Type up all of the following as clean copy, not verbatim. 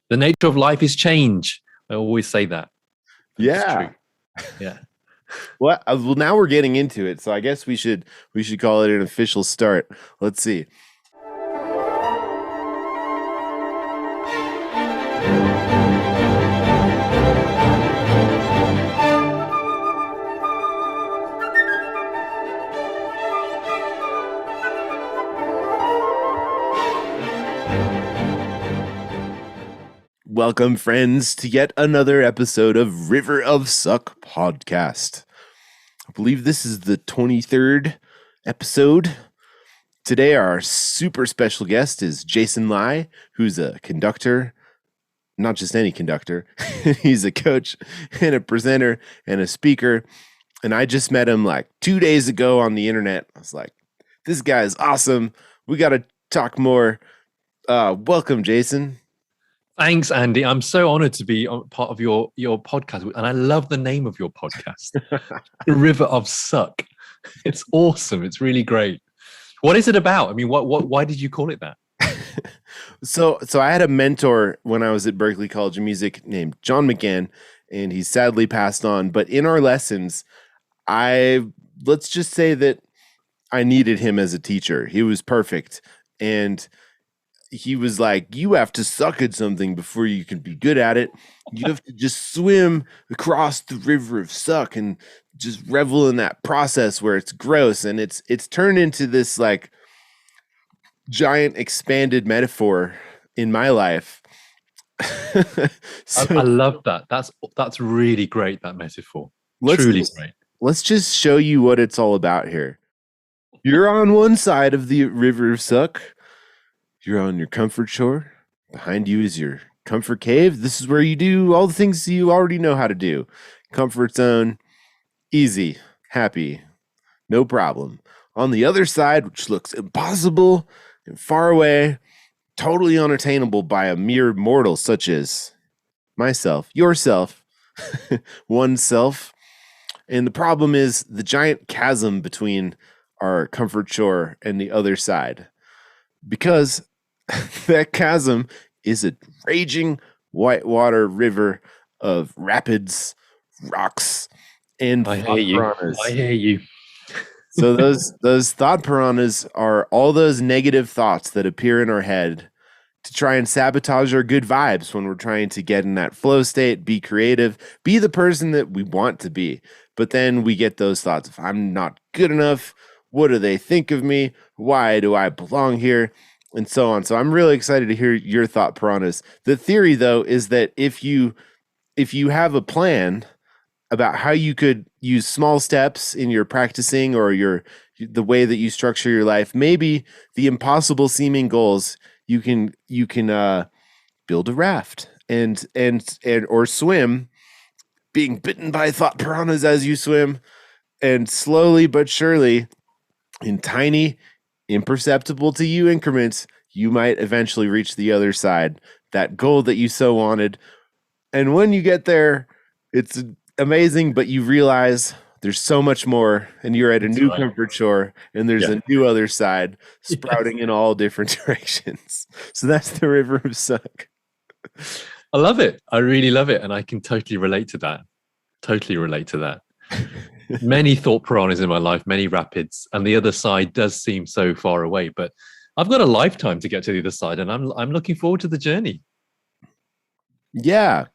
The nature of life is change. I always say that. Yeah. Yeah. Well, now we're getting into it, so I guess we should call it an official start. Let's see. Welcome, friends, to yet another episode of River of Suck podcast. I believe this is the 23rd episode. Today, our super special guest is Jason Lai, who's a conductor, not just any conductor. He's a coach and a presenter and a speaker. And I just met him like 2 days ago on the internet. I was like, this guy is awesome. We got to talk more. Welcome, Jason. Thanks, Andy. I'm so honored to be part of your podcast. And I love the name of your podcast, The River of Suck. It's awesome. It's really great. What is it about? I mean, why did you call it that? So I had a mentor when I was at Berklee College of Music named John McGann, and he sadly passed on. But in our lessons, let's just say that I needed him as a teacher. He was perfect. And he was like, you have to suck at something before you can be good at it. You have to just swim across the river of suck and just revel in that process where it's gross. And it's turned into this like giant expanded metaphor in my life. I love that. That's really great, that metaphor. Truly great. Let's just show you what it's all about here. You're on one side of the river of suck. You're on your comfort shore. Behind you is your comfort cave. This is where you do all the things you already know how to do. Comfort zone, easy, happy, no problem. On the other side, which looks impossible and far away, totally unattainable by a mere mortal such as myself, yourself, oneself. And the problem is the giant chasm between our comfort shore and the other side. Because that chasm is a raging whitewater river of rapids, rocks, and piranhas. I hear you. So those thought piranhas are all those negative thoughts that appear in our head to try and sabotage our good vibes when we're trying to get in that flow state, be creative, be the person that we want to be. But then we get those thoughts, if I'm not good enough, what do they think of me? Why do I belong here? And so on. So I'm really excited to hear your thought, piranhas. The theory, though, is that if you have a plan about how you could use small steps in your practicing or the way that you structure your life, maybe the impossible seeming goals, you can build a raft and or swim, being bitten by thought piranhas as you swim, and slowly but surely, in tiny, imperceptible to you increments, you might eventually reach the other side, that goal that you so wanted. And when you get there, it's amazing, but you realize there's so much more, and you're at a new comfort shore, and there's a new other side sprouting in all different directions. So that's the river of suck. I love it. I really love it. And I can totally relate to that. Many thought piranhas in my life, many rapids, and the other side does seem so far away, but I've got a lifetime to get to the other side, and I'm looking forward to the journey. Yeah.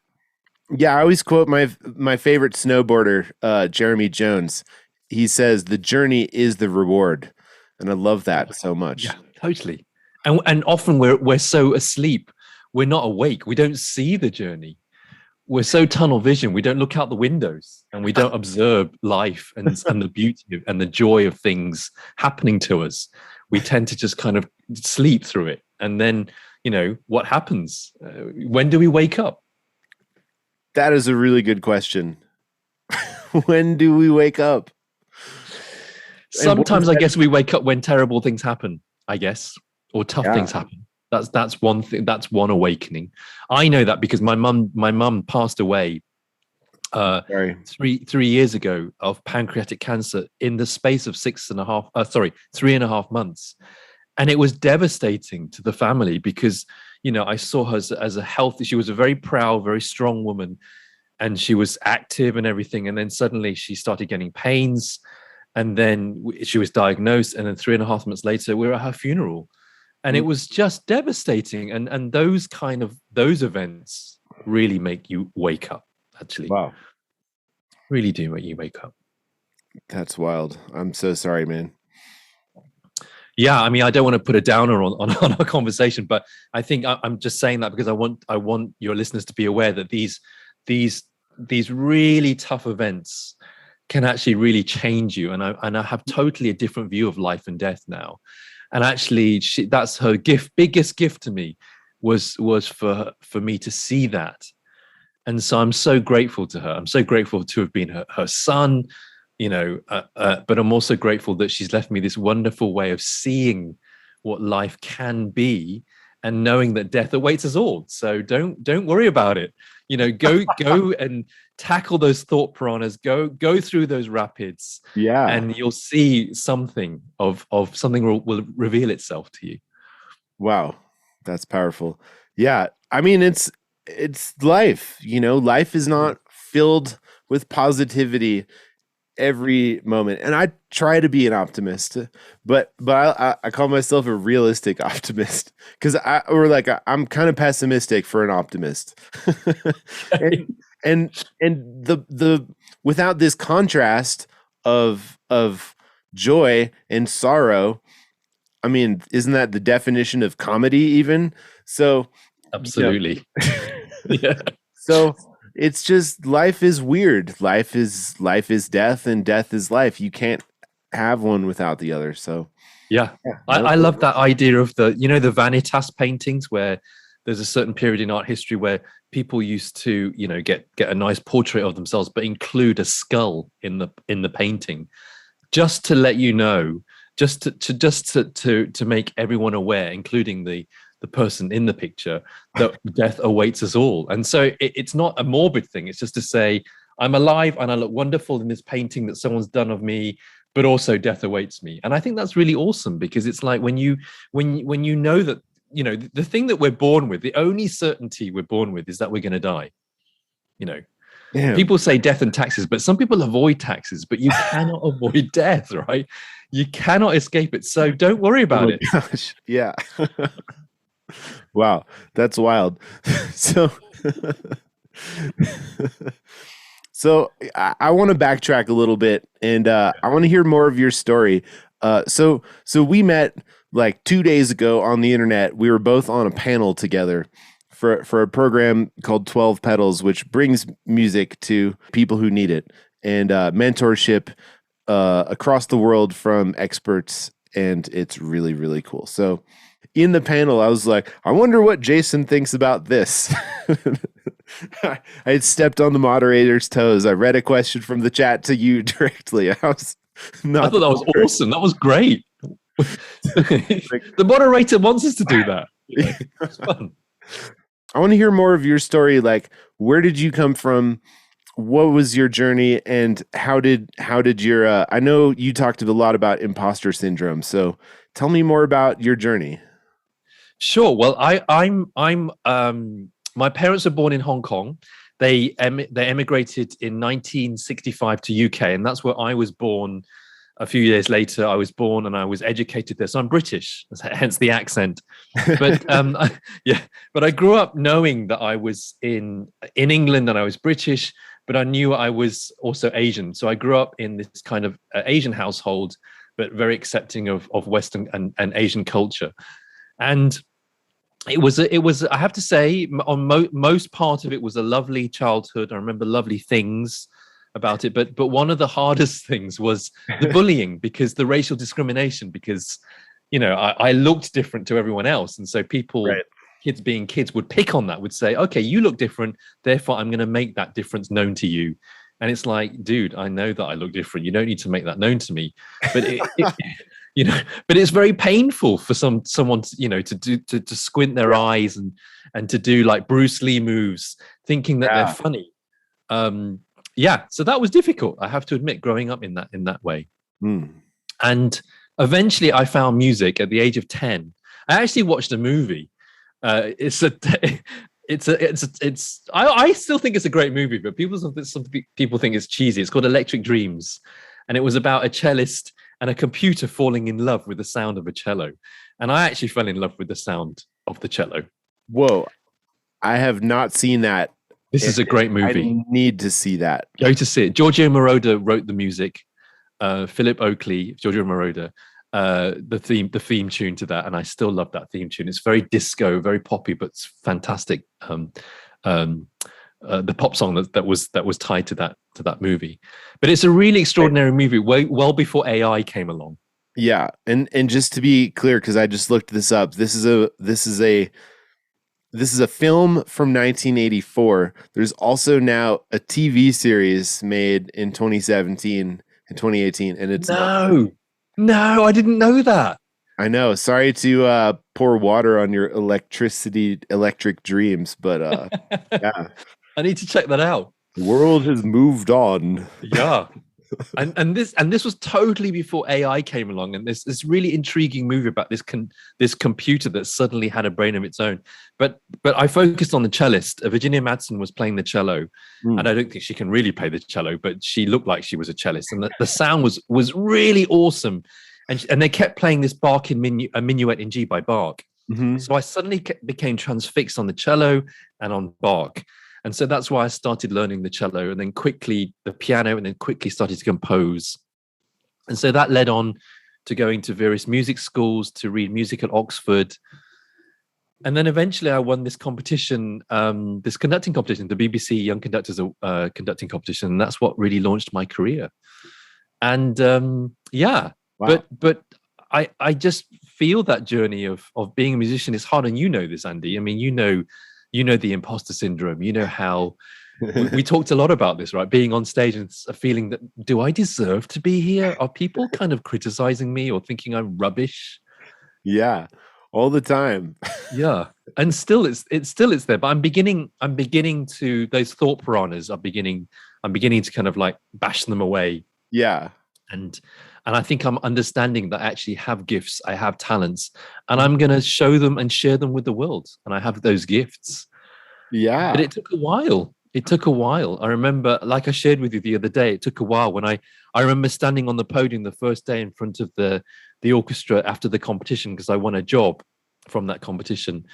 I always quote my favorite snowboarder, Jeremy Jones. He says, the journey is the reward. And I love that so much. Yeah, totally. And often we're so asleep, we're not awake. We don't see the journey. We're so tunnel vision. We don't look out the windows and we don't observe life and the beauty and the joy of things happening to us. We tend to just kind of sleep through it. And then, what happens? When do we wake up? That is a really good question. When do we wake up? Sometimes I guess we wake up when terrible things happen, I guess, or tough things happen. That's one thing. That's one awakening. I know that because my mum passed away 3 years ago of pancreatic cancer in the space of 3.5 months. And it was devastating to the family because, I saw her as a healthy, she was a very proud, very strong woman, and she was active and everything. And then suddenly she started getting pains, and then she was diagnosed. And then 3.5 months later, we were at her funeral, and it was just devastating. And those events really make you wake up. Actually, Wow, really do make you wake up. that's wild. I'm so sorry, man. Yeah, I mean, I don't want to put a downer on our conversation, but I think I'm just saying that because I want your listeners to be aware that these really tough events can actually really change you. And I have totally a different view of life and death now. And actually, that's her biggest gift to me was for me to see that. And so I'm so grateful to her. I'm so grateful to have been her son, but I'm also grateful that she's left me this wonderful way of seeing what life can be and knowing that death awaits us all. So don't worry about it. Go and tackle those thought piranhas, go through those rapids. Yeah. And you'll see something of something will reveal itself to you. Wow. That's powerful. Yeah. I mean, it's life, life is not filled with positivity every moment. And I try to be an optimist, but I call myself a realistic optimist because I'm kind of pessimistic for an optimist. and the without this contrast of joy and sorrow, I mean, isn't that the definition of comedy even? So absolutely. Yeah. So it's just life is weird. Life is death, and death is life. You can't have one without the other. So yeah. I love that idea of the vanitas paintings, where there's a certain period in art history where people used to get a nice portrait of themselves but include a skull in the painting, just to let you know, just to make everyone aware, including the person in the picture, that death awaits us all. And so it's not a morbid thing. It's just to say, I'm alive and I look wonderful in this painting that someone's done of me, but also death awaits me. And I think that's really awesome, because it's like when you know that, the thing that we're born with, the only certainty we're born with is that we're going to die. Yeah. People say death and taxes, but some people avoid taxes, but you cannot avoid death, right? You cannot escape it. So don't worry about it. Gosh. Yeah. Wow, that's wild. So I want to backtrack a little bit, and I want to hear more of your story. So we met like 2 days ago on the internet. We were both on a panel together for a program called 12 Pedals, which brings music to people who need it, and mentorship across the world from experts, and it's really, really cool. So in the panel, I was like, I wonder what Jason thinks about this. I had stepped on the moderator's toes. I read a question from the chat to you directly. I thought that was awesome. That was great. The moderator wants us to do that. It's fun. I want to hear more of your story. Like, where did you come from? What was your journey, and how did your I know you talked a lot about imposter syndrome. So tell me more about your journey. Sure. Well, I'm my parents were born in Hong Kong. They emigrated in 1965 to UK, and that's where I was born. A few years later, I was born and I was educated there. So I'm British, hence the accent. But but I grew up knowing that I was in England and I was British, but I knew I was also Asian. So I grew up in this kind of Asian household, but very accepting of Western and Asian culture. And it was I have to say, on most part of it was a lovely childhood. I remember lovely things about it, but one of the hardest things was the bullying, because the racial discrimination, because I looked different to everyone else, and so people, right, kids being kids, would pick on that, would say, okay, you look different, therefore I'm going to make that difference known to you. And it's like, dude, I know that I look different, you don't need to make that known to me. But but it's very painful for someone to squint their eyes and to do like Bruce Lee moves, thinking that they're funny. So that was difficult, I have to admit, growing up in that way. And eventually I found music at the age of 10. I actually watched a movie It's a I still think it's a great movie, but some people think it's cheesy. It's called Electric Dreams, and it was about a cellist and a computer falling in love with the sound of a cello. And I actually fell in love with the sound of the cello. Whoa, I have not seen that. This is a great movie. I need to see that. Go to see it. Giorgio Moroder wrote the music. Philip Oakley, Giorgio Moroder, the theme tune to that, and I still love that theme tune. It's very disco, very poppy, but it's fantastic. The pop song that was tied to that movie. But it's a really extraordinary movie. Well before AI came along. Yeah, and just to be clear, because I just looked this up, this is a film from 1984. There's also now a TV series made in 2017 and 2018, and it's no, I didn't know that. I know. Sorry to pour water on your electric dreams, but yeah, I need to check that out. The world has moved on. Yeah. And this was totally before AI came along, and this really intriguing movie about this computer that suddenly had a brain of its own. But I focused on the cellist. Virginia Madsen was playing the cello, and I don't think she can really play the cello, but she looked like she was a cellist, and the sound was really awesome. And they kept playing this a minuet in G by Bach. Mm-hmm. So I suddenly became transfixed on the cello and on Bach. And so that's why I started learning the cello, and then quickly the piano, and then quickly started to compose. And so that led on to going to various music schools, to read music at Oxford. And then eventually I won this competition, this conducting competition, the BBC Young Conductors conducting competition. And that's what really launched my career. And wow. But I just feel that journey of being a musician is hard. And you know this, Andy. I mean, you know the imposter syndrome. You know how we talked a lot about this, right? Being on stage and a feeling that, do I deserve to be here? Are people kind of criticizing me or thinking I'm rubbish? Yeah, all the time. Yeah, and still it's there. But I'm beginning to, those thought piranhas I'm beginning to kind of like bash them away. Yeah, and I think I'm understanding that I actually have gifts, I have talents, and I'm going to show them and share them with the world. And I have those gifts. Yeah. But it took a while. I remember, like I shared with you the other day, it took a while when I remember standing on the podium the first day in front of the orchestra after the competition, because I won a job from that competition.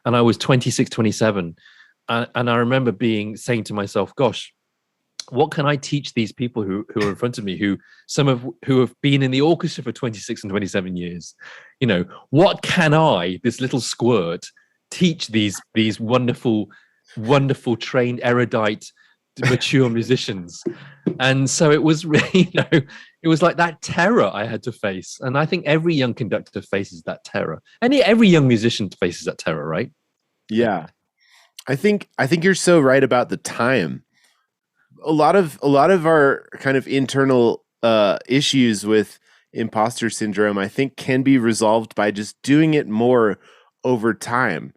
And I was 26, 27. And I remember saying to myself, gosh, what can I teach these people who are in front of me, who have been in the orchestra for 26 and 27 years? You know, what can I, this little squirt, teach these wonderful, trained, erudite, mature musicians? And so it was really, it was like that terror I had to face. And I think every young conductor faces that terror. And every young musician faces that terror, right? Yeah. I think you're so right about the time. A lot of our kind of internal issues with imposter syndrome, I think, can be resolved by just doing it more over time.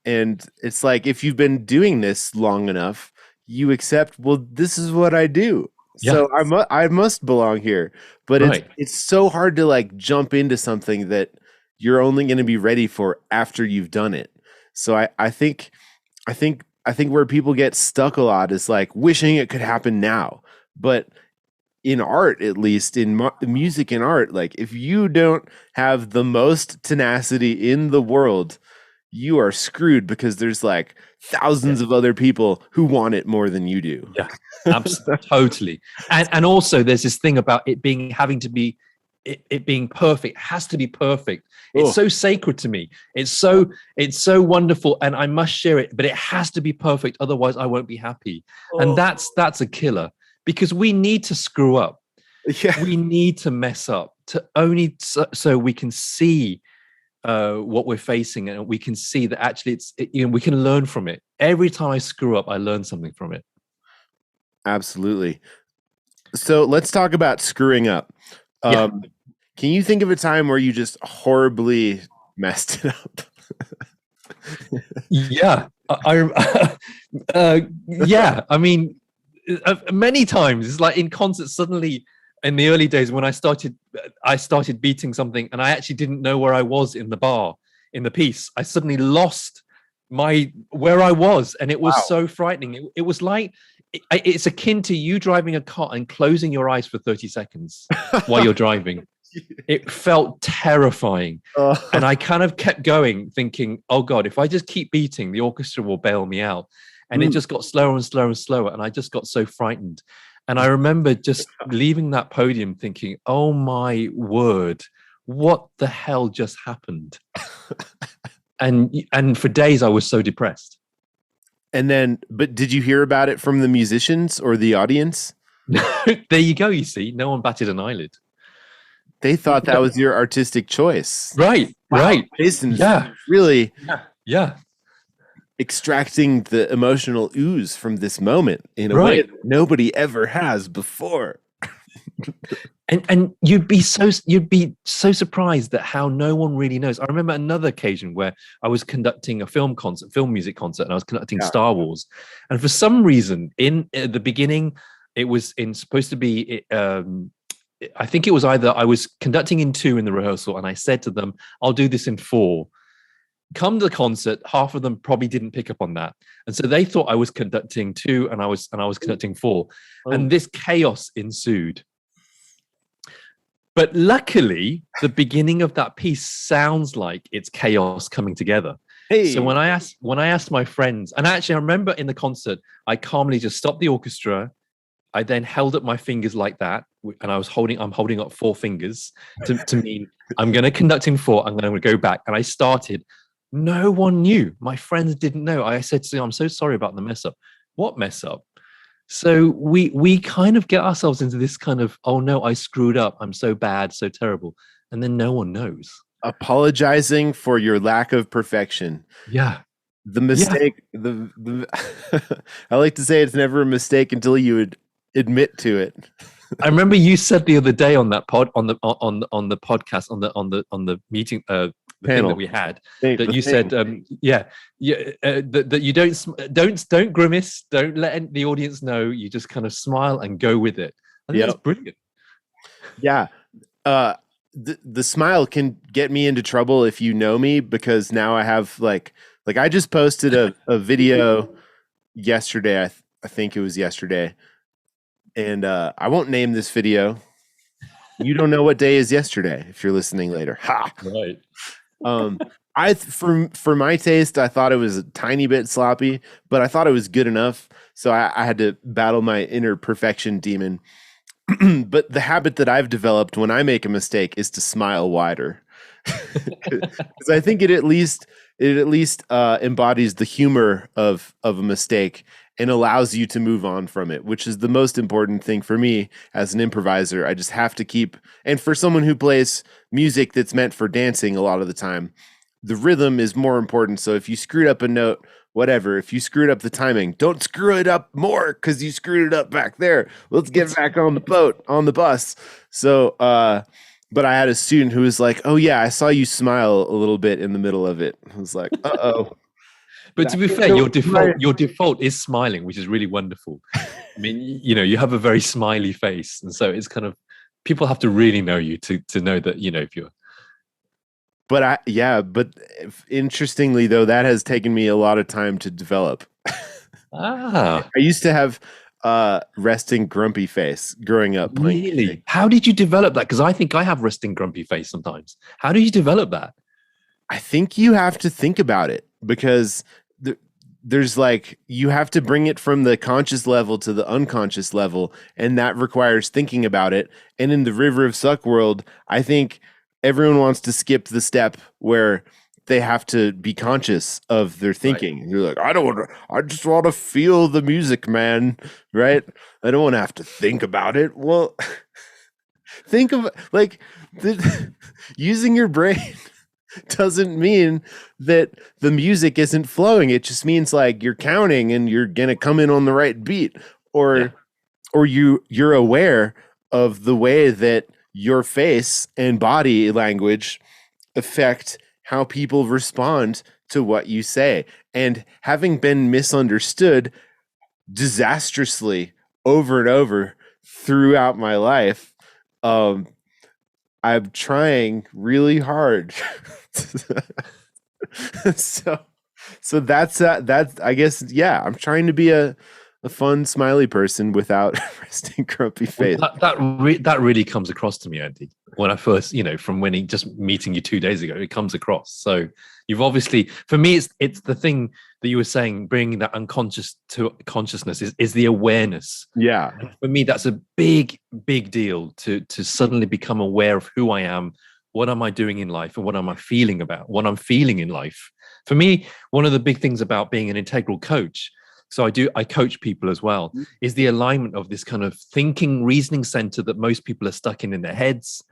And it's like, if you've been doing this long enough, you accept, well, this is what I do. Yeah. So I must belong here. But right. It's so hard to like jump into something that you're only going to be ready for after you've done it. So I think where people get stuck a lot is like wishing it could happen now. But in art, at least in music and art, like if you don't have the most tenacity in the world, you are screwed, because there's like thousands of other people who want it more than you do. Yeah, absolutely. Totally. And also there's this thing about it being perfect. It has to be perfect. It's so sacred to me. It's so wonderful, and I must share it, but it has to be perfect. Otherwise I won't be happy. And that's a killer, because we need to screw up. Yeah. We need to mess up so we can see what we're facing, and we can see that actually we can learn from it. Every time I screw up, I learn something from it. Absolutely. So let's talk about screwing up. Can you think of a time where you just horribly messed it up? Yeah. Yeah. I mean, many times. It's like in concerts, suddenly in the early days when I started beating something, and I actually didn't know where I was in the bar, in the piece. I suddenly lost my where I was, and it was Wow. so frightening. It was like it's akin to you driving a car and closing your eyes for 30 seconds while you're driving. It felt terrifying. And I kind of kept going, thinking, oh God, if I just keep beating, the orchestra will bail me out. And it just got slower and slower and slower. And I just got so frightened. And I remember just leaving that podium thinking, oh my word, what the hell just happened? And for days I was so depressed. And then, but did you hear about it from the musicians or the audience? There you go. You see, no one batted an eyelid. They thought that was your artistic choice. Right. Wow. Right. Jason's Yeah. really Yeah. extracting the emotional ooze from this moment in a way that nobody ever has before. And you'd be so surprised at how no one really knows. I remember another occasion where I was conducting a film music concert, and I was conducting Star Wars. And for some reason, in the beginning, it was supposed to be. I think it was either I was conducting in 2 in the rehearsal, and I said to them, "I'll do this in 4." Come to the concert, half of them probably didn't pick up on that, and so they thought I was conducting 2, and I was conducting 4, and this chaos ensued. But luckily, the beginning of that piece sounds like it's chaos coming together. Hey. So when I asked my friends, and actually I remember in the concert, I calmly just stopped the orchestra. I then held up my fingers like that, and I'm holding up 4 fingers to mean I'm going to conduct in 4. I'm going to go back, and I started. No one knew. My friends didn't know. I said to them, "I'm so sorry about the mess up." What mess up? So we kind of get ourselves into this kind of, oh no, I screwed up. I'm so bad, so terrible. And then no one knows. Apologizing for your lack of perfection. Yeah. The mistake, the I like to say it's never a mistake until you would admit to it. I remember you said the other day on that on the podcast, on the meeting, the thing that we had, that you said, that you don't grimace, don't let the audience know, you just kind of smile and go with it. I think that's brilliant. Yeah. The smile can get me into trouble if you know me, because now I have like I just posted a video yesterday. I think it was yesterday. And I won't name this video. You don't know what day is yesterday if you're listening later. Ha! Right. For my taste, I thought it was a tiny bit sloppy, but I thought it was good enough. So I had to battle my inner perfection demon. But the habit that I've developed when I make a mistake is to smile wider. Because I think it at least embodies the humor of a mistake and allows you to move on from it, which is the most important thing for me as an improviser. I just have to keep, and for someone who plays music that's meant for dancing a lot of the time, the rhythm is more important. So if you screwed up a note, whatever, if you screwed up the timing, don't screw it up more because you screwed it up back there. Let's get back on the boat, on the bus. So, but I had a student who was like, "Oh yeah, I saw you smile a little bit in the middle of it." I was like, "Uh-oh." But to be fair, your default is smiling, which is really wonderful. I mean, you have a very smiley face, and so it's kind of, people have to really know you to know that, if you're. But interestingly though, that has taken me a lot of time to develop. I used to have resting grumpy face growing up. Really? How did you develop that? Because I think I have resting grumpy face sometimes. How do you develop that? I think you have to think about it, because there's you have to bring it from the conscious level to the unconscious level, and that requires thinking about it. And in the River of Suck world, I think everyone wants to skip the step where they have to be conscious of their thinking. Right. You're like, I just want to feel the music, man. Right? I don't want to have to think about it. Well, think of using your brain doesn't mean that the music isn't flowing. It just means you're counting and you're going to come in on the right beat, or you're aware of the way that your face and body language affect how people respond to what you say. And having been misunderstood disastrously over and over throughout my life, I'm trying really hard. So So that's I guess, yeah, I'm trying to be a fun, smiley person without resting grumpy Well, face. that really comes across to me, Andy. When I first, from just meeting you 2 days ago, it comes across. So you've obviously, for me, it's the thing that you were saying, bringing that unconscious to consciousness is the awareness. Yeah. And for me, that's a big, big deal to suddenly become aware of who I am, what am I doing in life, and what am I feeling about, what I'm feeling in life. For me, one of the big things about being an integral coach, so I coach people as well, is the alignment of this kind of thinking, reasoning center that most people are stuck in their heads.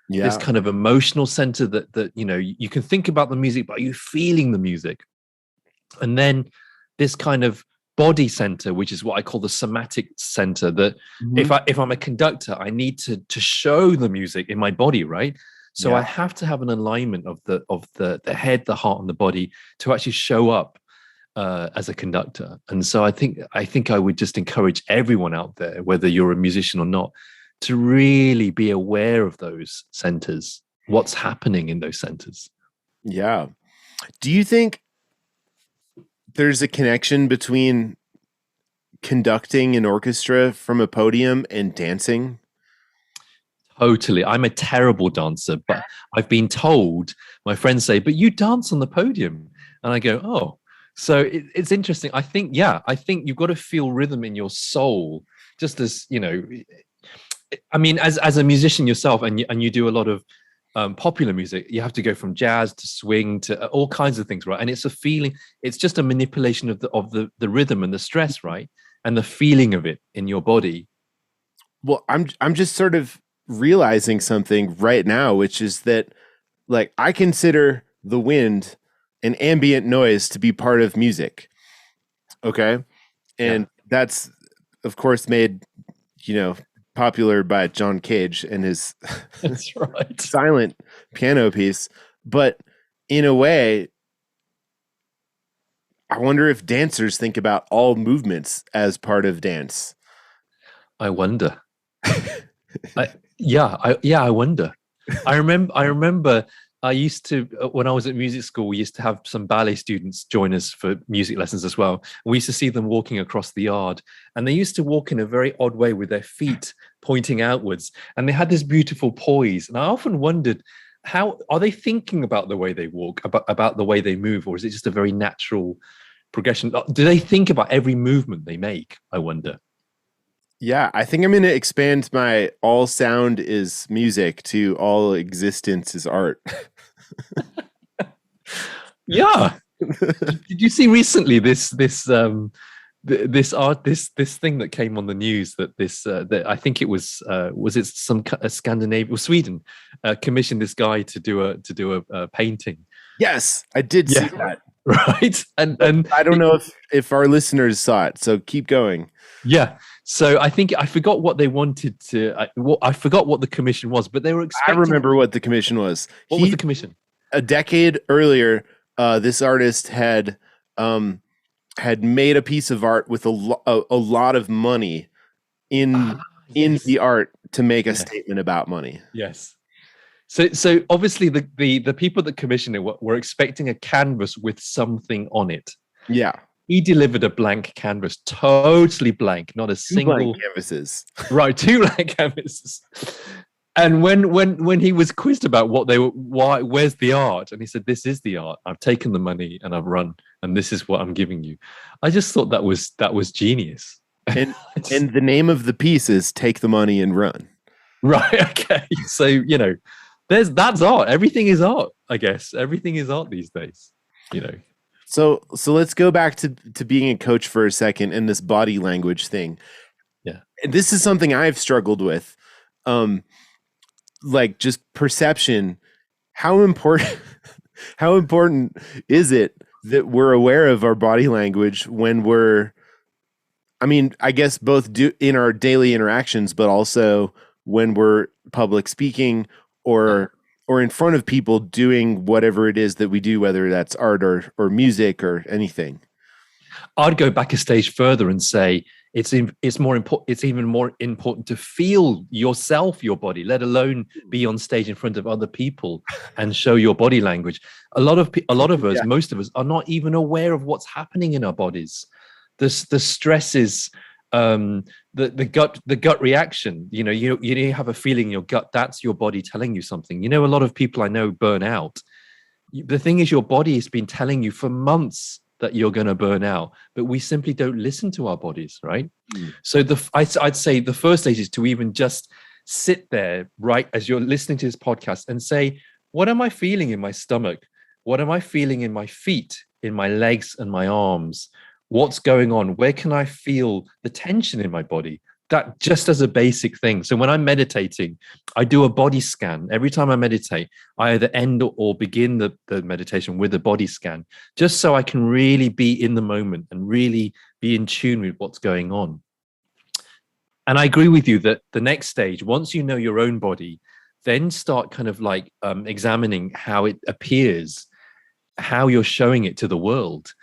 Yeah. This kind of emotional center that you can think about the music, but are you feeling the music? And then this kind of body center, which is what I call the somatic center, that if I'm a conductor, I need to show the music in my body, right? So I have to have an alignment of the head, the heart, and the body to actually show up as a conductor. And so I think I would just encourage everyone out there, whether you're a musician or not, to really be aware of those centers, what's happening in those centers. Yeah. Do you think there's a connection between conducting an orchestra from a podium and dancing? Totally. I'm a terrible dancer, but I've been told, my friends say, but you dance on the podium. And I go, oh. So it's interesting. I think you've got to feel rhythm in your soul, just as, I mean, as a musician yourself, and you do a lot of popular music, you have to go from jazz to swing to all kinds of things, right? And it's a feeling, it's just a manipulation of the rhythm and the stress, right? And the feeling of it in your body. Well, I'm just sort of realizing something right now, which is that, like, I consider the wind and ambient noise to be part of music. Okay. And that's, of course, made, popular by John Cage and his that's right. silent piano piece. But in a way, I wonder if dancers think about all movements as part of dance. I wonder. I wonder. I remember I used to, when I was at music school, we used to have some ballet students join us for music lessons as well. We used to see them walking across the yard, and they used to walk in a very odd way with their feet pointing outwards. And they had this beautiful poise. And I often wondered, how are they thinking about the way they walk, about the way they move, or is it just a very natural progression? Do they think about every movement they make? I wonder. Yeah, I think I'm going to expand my all sound is music to all existence is art. Yeah. Did you see recently this thing that came on the news that that I think it was it some Scandinavian or Sweden commissioned this guy to do a painting. Yes, I did see that. Right. And I don't know if our listeners saw it, so keep going. Yeah. So I think I forgot what they wanted to. I forgot what the commission was, but they were expecting. I remember what the commission was. What was the commission? A decade earlier, this artist had made a piece of art with a lot of money in the art to make a statement about money. Yes. So obviously the people that commissioned it were expecting a canvas with something on it. Yeah. He delivered a blank canvas, totally blank, not a single blank canvases. Right, 2 blank canvases. And when he was quizzed about where's the art, and he said, "This is the art. I've taken the money and I've run, and this is what I'm giving you." I just thought that was genius. And and the name of the piece is "Take the Money and Run." Right. Okay. So that's art. Everything is art. I guess everything is art these days. So let's go back to being a coach for a second and this body language thing. Yeah. And this is something I've struggled with. Like just perception. How important is it that we're aware of our body language when I guess both in our daily interactions, but also when we're public speaking or in front of people doing whatever it is that we do, whether that's art or music or anything? I'd go back a stage further and say it's more important. It's even more important to feel yourself, your body, let alone be on stage in front of other people and show your body language. A lot of us, most of us, are not even aware of what's happening in our bodies. The stress is the gut reaction. You have a feeling in your gut. That's your body telling you something. A lot of people I know burn out. The thing is, your body has been telling you for months that you're going to burn out, but we simply don't listen to our bodies, right? So I'd say the first stage is to even just sit there right as you're listening to this podcast and say, what am I feeling in my stomach? What am I feeling in my feet, in my legs and my arms? What's going on? Where can I feel the tension in my body? That just as a basic thing. So when I'm meditating, I do a body scan. Every time I meditate, I either end or begin the meditation with a body scan, just so I can really be in the moment and really be in tune with what's going on. And I agree with you that the next stage, once you know your own body, then start kind of like examining how it appears, how you're showing it to the world.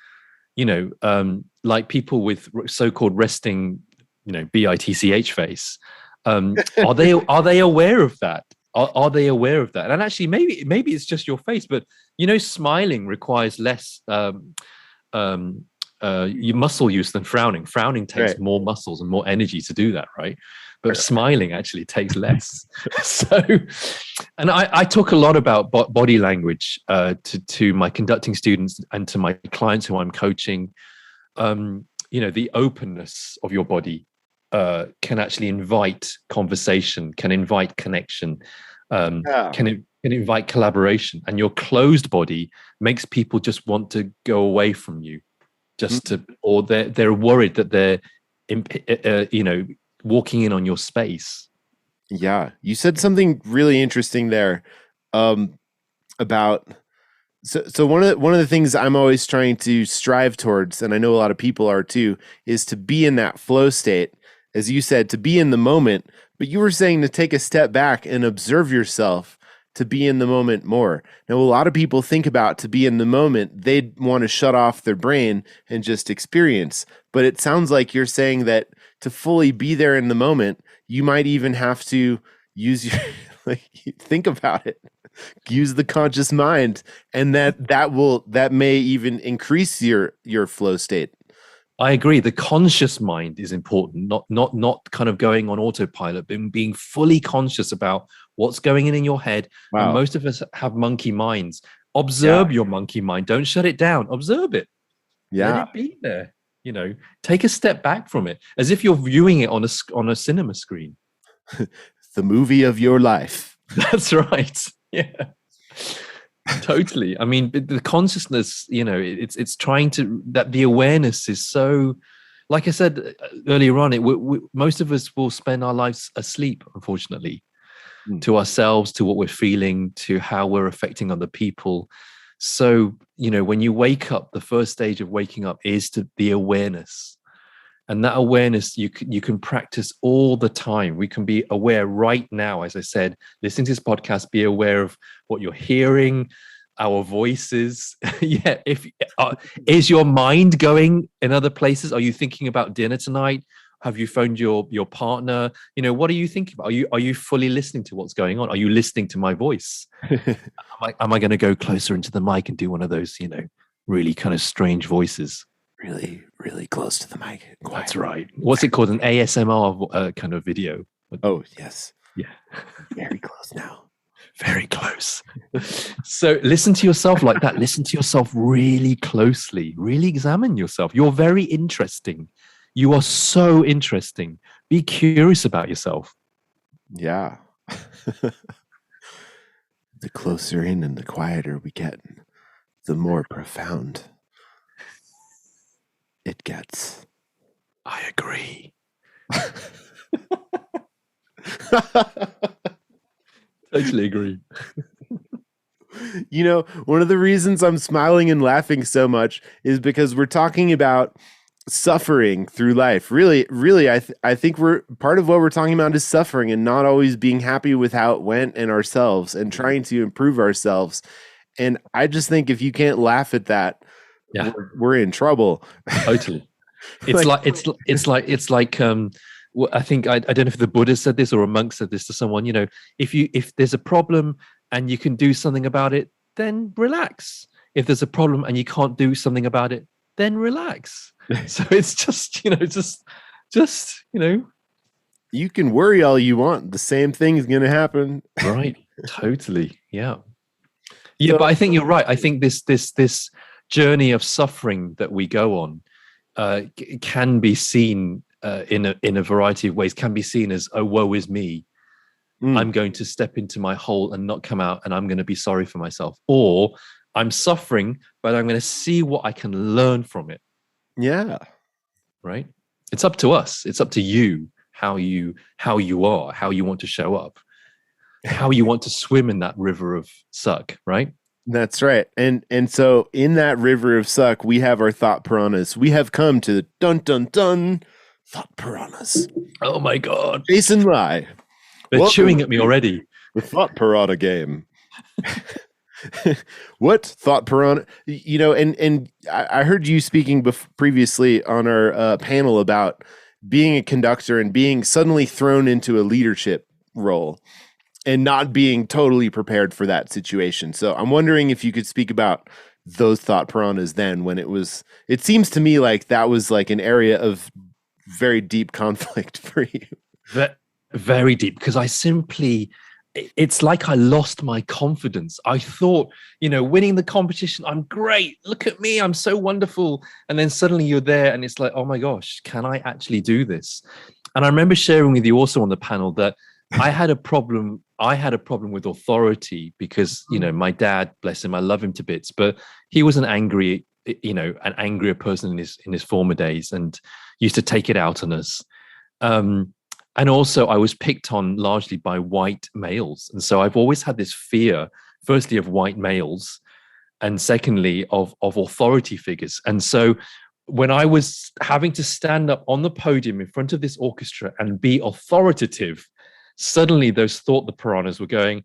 Like people with so-called resting, BITCH face. Are they aware of that? Are they aware of that? And actually, maybe it's just your face, but smiling requires less muscle use than frowning. Frowning takes more muscles and more energy to do that, right? But smiling actually takes less. So, and I talk a lot about body language to my conducting students and to my clients who I'm coaching. The openness of your body can actually invite conversation, can invite connection, can invite collaboration. And your closed body makes people just want to go away from you, or they're worried that they're, walking in on your space. Yeah, you said something really interesting there about. So one of the things I'm always trying to strive towards, and I know a lot of people are too, is to be in that flow state, as you said, to be in the moment. But you were saying to take a step back and observe yourself, to be in the moment more. Now, a lot of people think about to be in the moment, they want to shut off their brain and just experience. But it sounds like you're saying that to fully be there in the moment, you might even have to use your, think about it, use the conscious mind, and that may even increase your flow state. I agree. The conscious mind is important, not kind of going on autopilot, but being fully conscious about what's going on in your head. Wow. And most of us have monkey minds. Observe your monkey mind. Don't shut it down. Observe it. Yeah. Let it be there. Take a step back from it, as if you're viewing it on a cinema screen. The movie of your life. That's right. Yeah. Totally. I mean, the consciousness, it's trying to, that the awareness is so, like I said earlier on, most of us will spend our lives asleep, unfortunately, to ourselves, to what we're feeling, to how we're affecting other people. So, when you wake up, the first stage of waking up is to the awareness. And that awareness you can practice all the time. We can be aware right now, as I said, listening to this podcast, be aware of what you're hearing, our voices. Is your mind going in other places? Are you thinking about dinner tonight? Have you phoned your partner? What are you thinking about? Are you fully listening to what's going on? Are you listening to my voice? Am I going to go closer into the mic and do one of those, really kind of strange voices? Really, really close to the mic. Quiet. That's right. What's it called? An ASMR kind of video? Oh, yes. Yeah. Very close now. Very close. So listen to yourself like that. Listen to yourself really closely. Really examine yourself. You're very interesting. You are so interesting. Be curious about yourself. Yeah. The closer in and the quieter we get, the more profound it gets. I agree. Totally agree. One of the reasons I'm smiling and laughing so much is because we're talking about suffering through life. Really, I think we're part of what we're talking about is suffering and not always being happy with how it went and ourselves and trying to improve ourselves. And I just think if you can't laugh at that, we're in trouble. Totally. It's I think I don't know if the Buddha said this or a monk said this to someone. If there's a problem and you can do something about it, then relax. If there's a problem and you can't do something about it, then relax. So it's just you can worry all you want. The same thing is going to happen. Right. Totally. Yeah. Yeah. But I think you're right. I think this journey of suffering that we go on can be seen in a variety of ways. Can be seen as, oh, woe is me. I'm going to step into my hole and not come out, and I'm going to be sorry for myself. Or I'm suffering, but I'm going to see what I can learn from it. Yeah. Right. It's up to us. It's up to you how you are, how you want to show up, how you want to swim in that river of suck. Right. That's right. And so in that river of suck, we have our thought piranhas. We have come to the dun dun dun thought piranhas. Oh my God. Jason Lai. They're chewing at me already. The thought piranha game. What thought piranha? And I heard you speaking previously on our panel about being a conductor and being suddenly thrown into a leadership role and not being totally prepared for that situation. So I'm wondering if you could speak about those thought piranhas then, when it seems to me like that was like an area of very deep conflict for you. Very deep, because it's like I lost my confidence. I thought, winning the competition, I'm great. Look at me. I'm so wonderful. And then suddenly you're there and it's like, oh my gosh, can I actually do this? And I remember sharing with you also on the panel that I had a problem with authority because, my dad, bless him, I love him to bits, but he was an angrier person in his former days and used to take it out on us. And also I was picked on largely by white males. And so I've always had this fear, firstly, of white males, and secondly, of authority figures. And so when I was having to stand up on the podium in front of this orchestra and be authoritative, suddenly those the piranhas were going,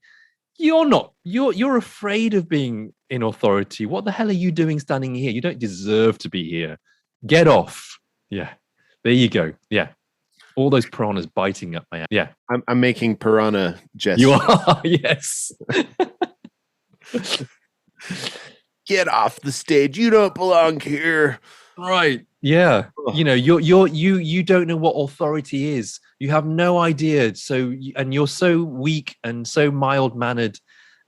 you're afraid of being in authority. What the hell are you doing standing here? You don't deserve to be here. Get off. Yeah. There you go. Yeah. All those piranhas biting up my ass. Yeah. I'm making piranha gestures. You are, yes. Get off the stage. You don't belong here. Right. Yeah. Ugh. You don't know what authority is. You have no idea. And you're so weak and so mild-mannered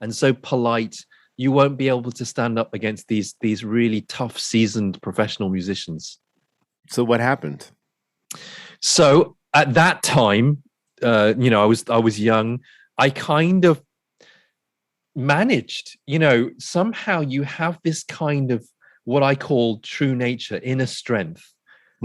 and so polite. You won't be able to stand up against these really tough, seasoned professional musicians. So what happened? So at that time, I was young. I kind of managed, somehow you have this kind of what I call true nature, inner strength,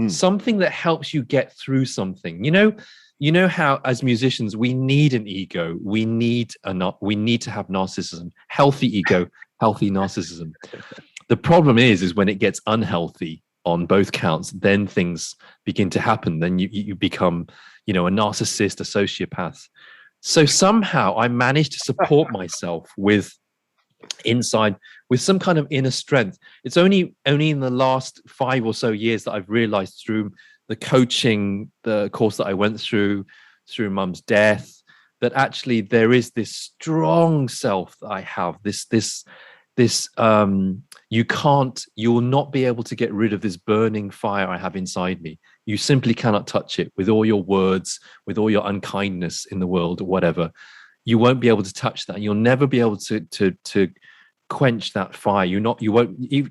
something that helps you get through something. You know how as musicians we need an ego, we need to have narcissism, healthy ego, healthy narcissism. The problem is when it gets unhealthy on both counts, then things begin to happen. Then you become, a narcissist, a sociopath. So somehow I managed to support myself with some kind of inner strength. It's only in the last 5 or so years that I've realized through the coaching, the course that I went through Mum's death, that actually there is this strong self that I have, you will not be able to get rid of this burning fire I have inside me. You simply cannot touch it with all your words, with all your unkindness in the world or whatever. You won't be able to touch that. You'll never be able to quench that fire. No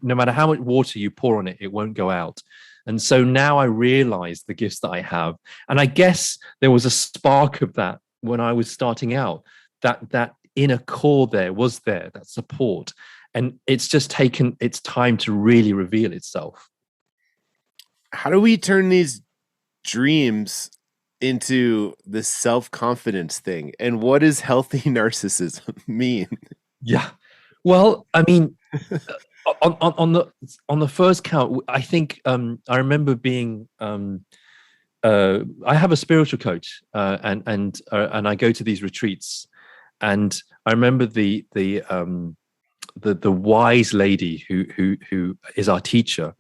matter how much water you pour on it, it won't go out. And so now I realize the gifts that I have. And I guess there was a spark of that when I was starting out, that inner core that support. And it's just taken its time to really reveal itself. How do we turn these dreams into the self-confidence thing? And what does healthy narcissism mean? Yeah. Well, I mean, on the first count, I think I remember being I have a spiritual coach, and I go to these retreats, and I remember the wise lady who is our teacher.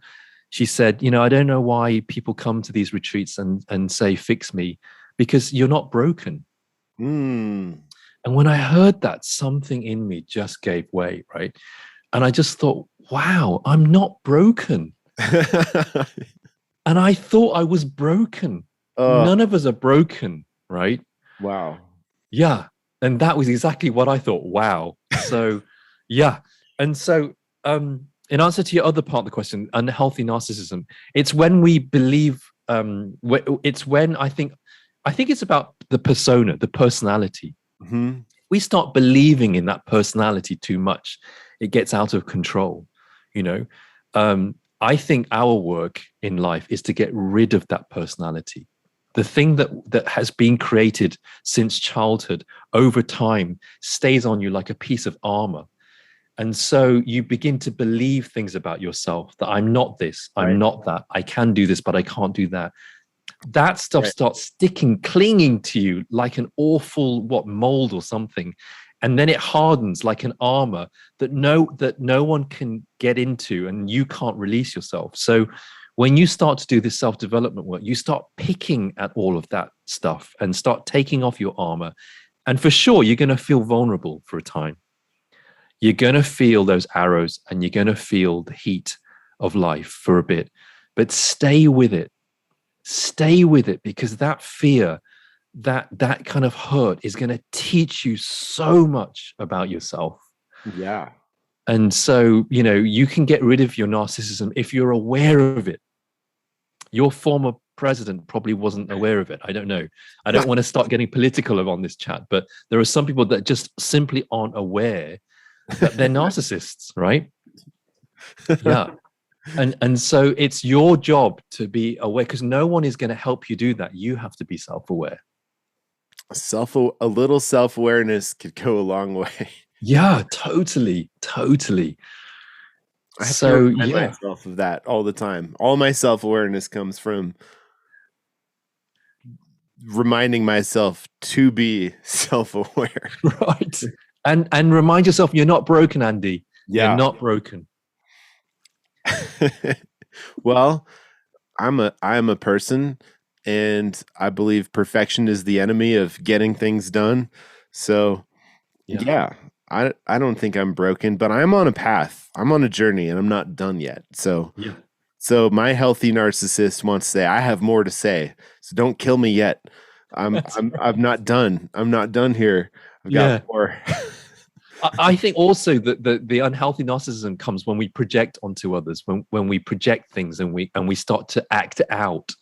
She said, I don't know why people come to these retreats and say, fix me, because you're not broken. Mm. And when I heard that, something in me just gave way, right? And I just thought, wow, I'm not broken. And I thought I was broken. None of us are broken, right? Wow. Yeah. And that was exactly what I thought. Wow. So, yeah. And so, in answer to your other part of the question, unhealthy narcissism, it's when we believe, it's when I think it's about the persona, the personality. Mm-hmm. We start believing in that personality too much, it gets out of control. I think our work in life is to get rid of that personality. The thing that has been created since childhood over time stays on you like a piece of armor. And so you begin to believe things about yourself, that I'm not this, I'm not that, I can do this, but I can't do that. That stuff starts sticking, clinging to you like an awful, mold or something. And then it hardens like an armor that no one can get into, and you can't release yourself. So when you start to do this self-development work, you start picking at all of that stuff and start taking off your armor. And for sure, you're going to feel vulnerable for a time. You're going to feel those arrows and you're going to feel the heat of life for a bit, but stay with it. Stay with it, because that fear, that kind of hurt is going to teach you so much about yourself. Yeah. And so, you can get rid of your narcissism if you're aware of it. Your former president probably wasn't aware of it. I don't know. I don't want to start getting political on this chat, but there are some people that just simply aren't aware that they're narcissists, right? Yeah. And so it's your job to be aware, because no one is going to help you do that. You have to be self-aware. A little self-awareness could go a long way. Yeah, totally. I have to remind myself of that all the time. All my self-awareness comes from reminding myself to be self-aware. Right. And remind yourself you're not broken, Andy. Yeah. You're not broken. Well, I am a person, and I believe perfection is the enemy of getting things done. So yeah, I don't think I'm broken, but I'm on a path. I'm on a journey, and I'm not done yet. So so my healthy narcissist wants to say, I have more to say. So don't kill me yet. I'm not done. I'm not done here. I've got more. I think also that the unhealthy narcissism comes when we project onto others, when we project things and we start to act out.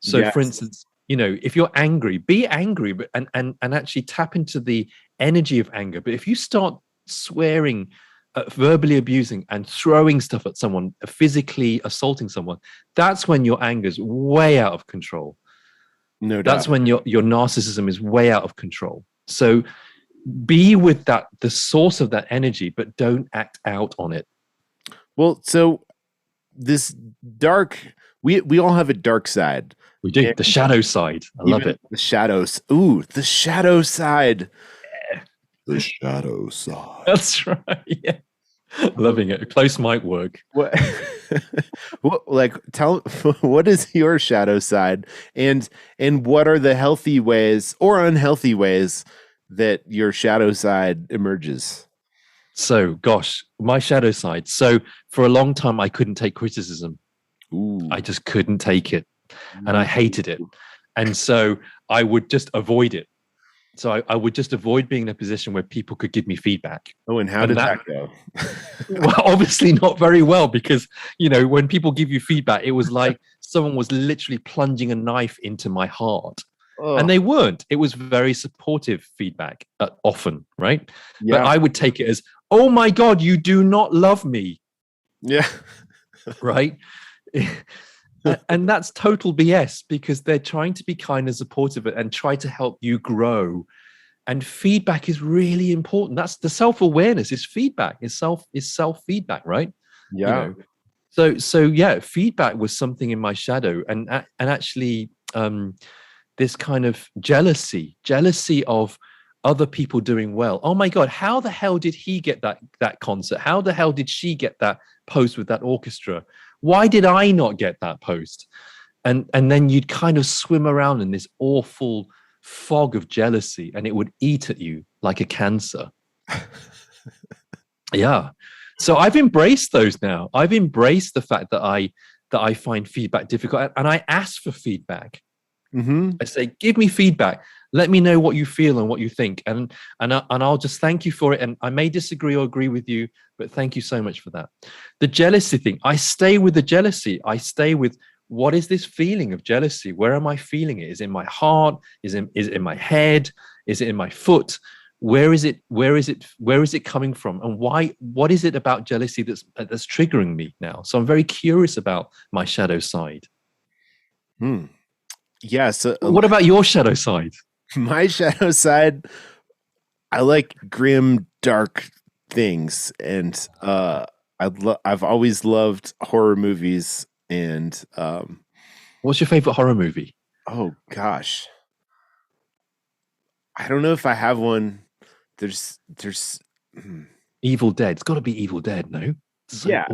So for instance, if you're angry, be angry, but and actually tap into the energy of anger. But if you start swearing, verbally abusing and throwing stuff at someone, physically assaulting someone, that's when your anger's way out of control. No doubt. That's when your narcissism is way out of control. So be with the source of that energy, but don't act out on it. Well, so this we all have a dark side. We do. The shadow side. I love it. The shadows. Ooh, the shadow side. Yeah. The shadow side. That's right. Yeah. Loving it. Close mic work. What what is your shadow side, and what are the healthy ways or unhealthy ways that your shadow side emerges? So, gosh, my shadow side. So for a long time, I couldn't take criticism. Ooh. I just couldn't take it. And I hated it. And so I would just avoid it. So I would just avoid being in a position where people could give me feedback. Oh, and how did that go? Well, obviously not very well, because, when people give you feedback, it was like someone was literally plunging a knife into my heart. Oh. And they weren't. It was very supportive feedback often, right? Yeah. But I would take it as, oh my God, you do not love me. Yeah. Right? And that's total BS, because they're trying to be kind and supportive and try to help you grow. And feedback is really important. That's the self-awareness is feedback, is self-feedback, right? Yeah. So yeah, feedback was something in my shadow, and actually this kind of jealousy of other people doing well. Oh my God, how the hell did he get that concert? How the hell did she get that post with that orchestra? Why did I not get that post? And then you'd kind of swim around in this awful fog of jealousy, and it would eat at you like a cancer. Yeah. So I've embraced those now. I've embraced the fact that I find feedback difficult, and I ask for feedback. Mm-hmm. I say, give me feedback. Let me know what you feel and what you think, and I'll just thank you for it. And I may disagree or agree with you, but thank you so much for that. The jealousy thing, I stay with the jealousy. I stay with, what is this feeling of jealousy? Where am I feeling it? Is it in my heart? Is it in my head? Is it in my foot? Where is it coming from? And why? What is it about jealousy that's triggering me now? So I'm very curious about my shadow side. Yeah. So what about your shadow side? My shadow side, I like grim, dark things, and I've always loved horror movies. And what's your favorite horror movie? Oh gosh, I don't know if I have one. There's Evil Dead. It's got to be Evil Dead, no? Yeah.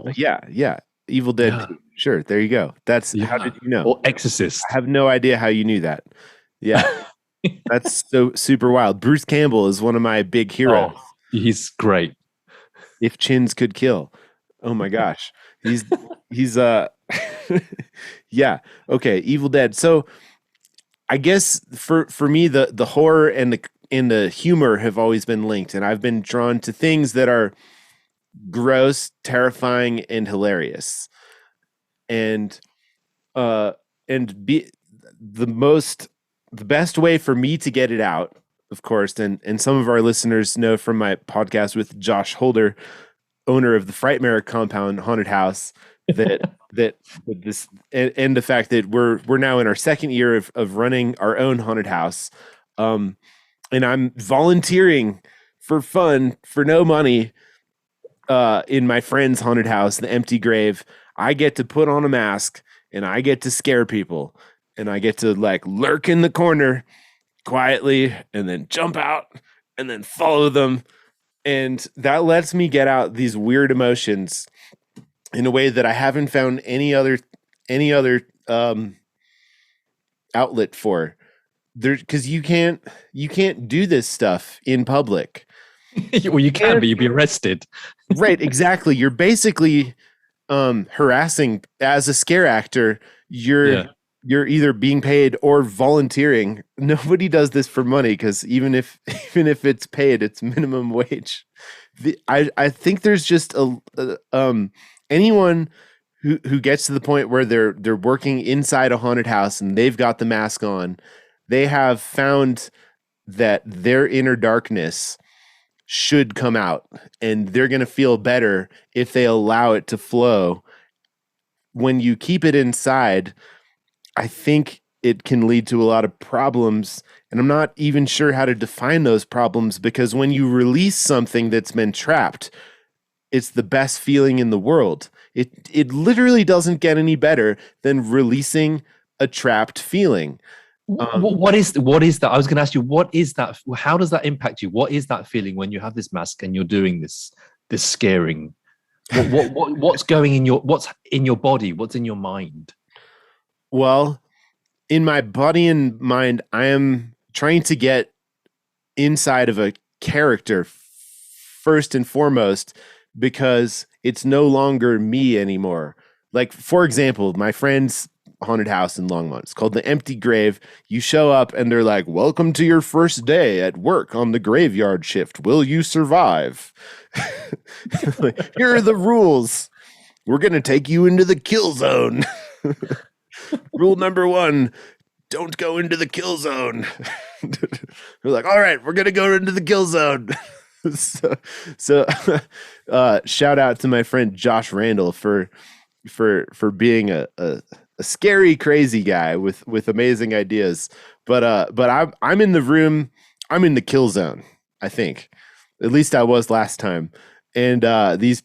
Evil Dead. Yeah. Sure, there you go. That's how did you know? Or Exorcist. I have no idea how you knew that. Yeah. That's so super wild. Bruce Campbell is one of my big heroes. Oh, he's great. If chins could kill. Oh my gosh. He's yeah. Okay, Evil Dead. So I guess for me the horror and the humor have always been linked, and I've been drawn to things that are gross, terrifying, and hilarious. And be the best way for me to get it out, of course, and some of our listeners know from my podcast with Josh Holder, owner of the Frightmare Compound Haunted House, that this and the fact that we're now in our second year of running our own haunted house, and I'm volunteering for fun for no money in my friend's haunted house, the Empty Grave. I get to put on a mask and I get to scare people, and I get to like lurk in the corner quietly and then jump out and then follow them. And that lets me get out these weird emotions in a way that I haven't found any other outlet for. There, because you can't do this stuff in public. Well, you can, but you'd be arrested. Right, exactly. You're basically harassing. As a scare actor, you're either being paid or volunteering. Nobody does this for money, because even if it's paid, it's minimum wage. I think there's just anyone who gets to the point where they're working inside a haunted house and they've got the mask on, they have found that their inner darkness should come out, and they're going to feel better if they allow it to flow. When you keep it inside, I think it can lead to a lot of problems, and I'm not even sure how to define those problems, because when you release something that's been trapped, it's the best feeling in the world. It literally doesn't get any better than releasing a trapped feeling. What is that? I was going to ask you, what is that? How does that impact you? What is that feeling when you have this mask and you're doing this scaring? What's going in what's in your body? What's in your mind? Well, in my body and mind, I am trying to get inside of a character first and foremost, because it's no longer me anymore. Like, for example, my friend's haunted house in Longmont, it's called the Empty Grave. You show up and they're like, "Welcome to your first day at work on the graveyard shift. Will you survive?" Like, here are the rules. We're going to take you into the kill zone. Rule number 1, don't go into the kill zone. We're like, all right, we're going to go into the kill zone. So shout out to my friend Josh Randall for being a scary, crazy guy with amazing ideas. But I'm in the room. I'm in the kill zone, I think. At least I was last time. And these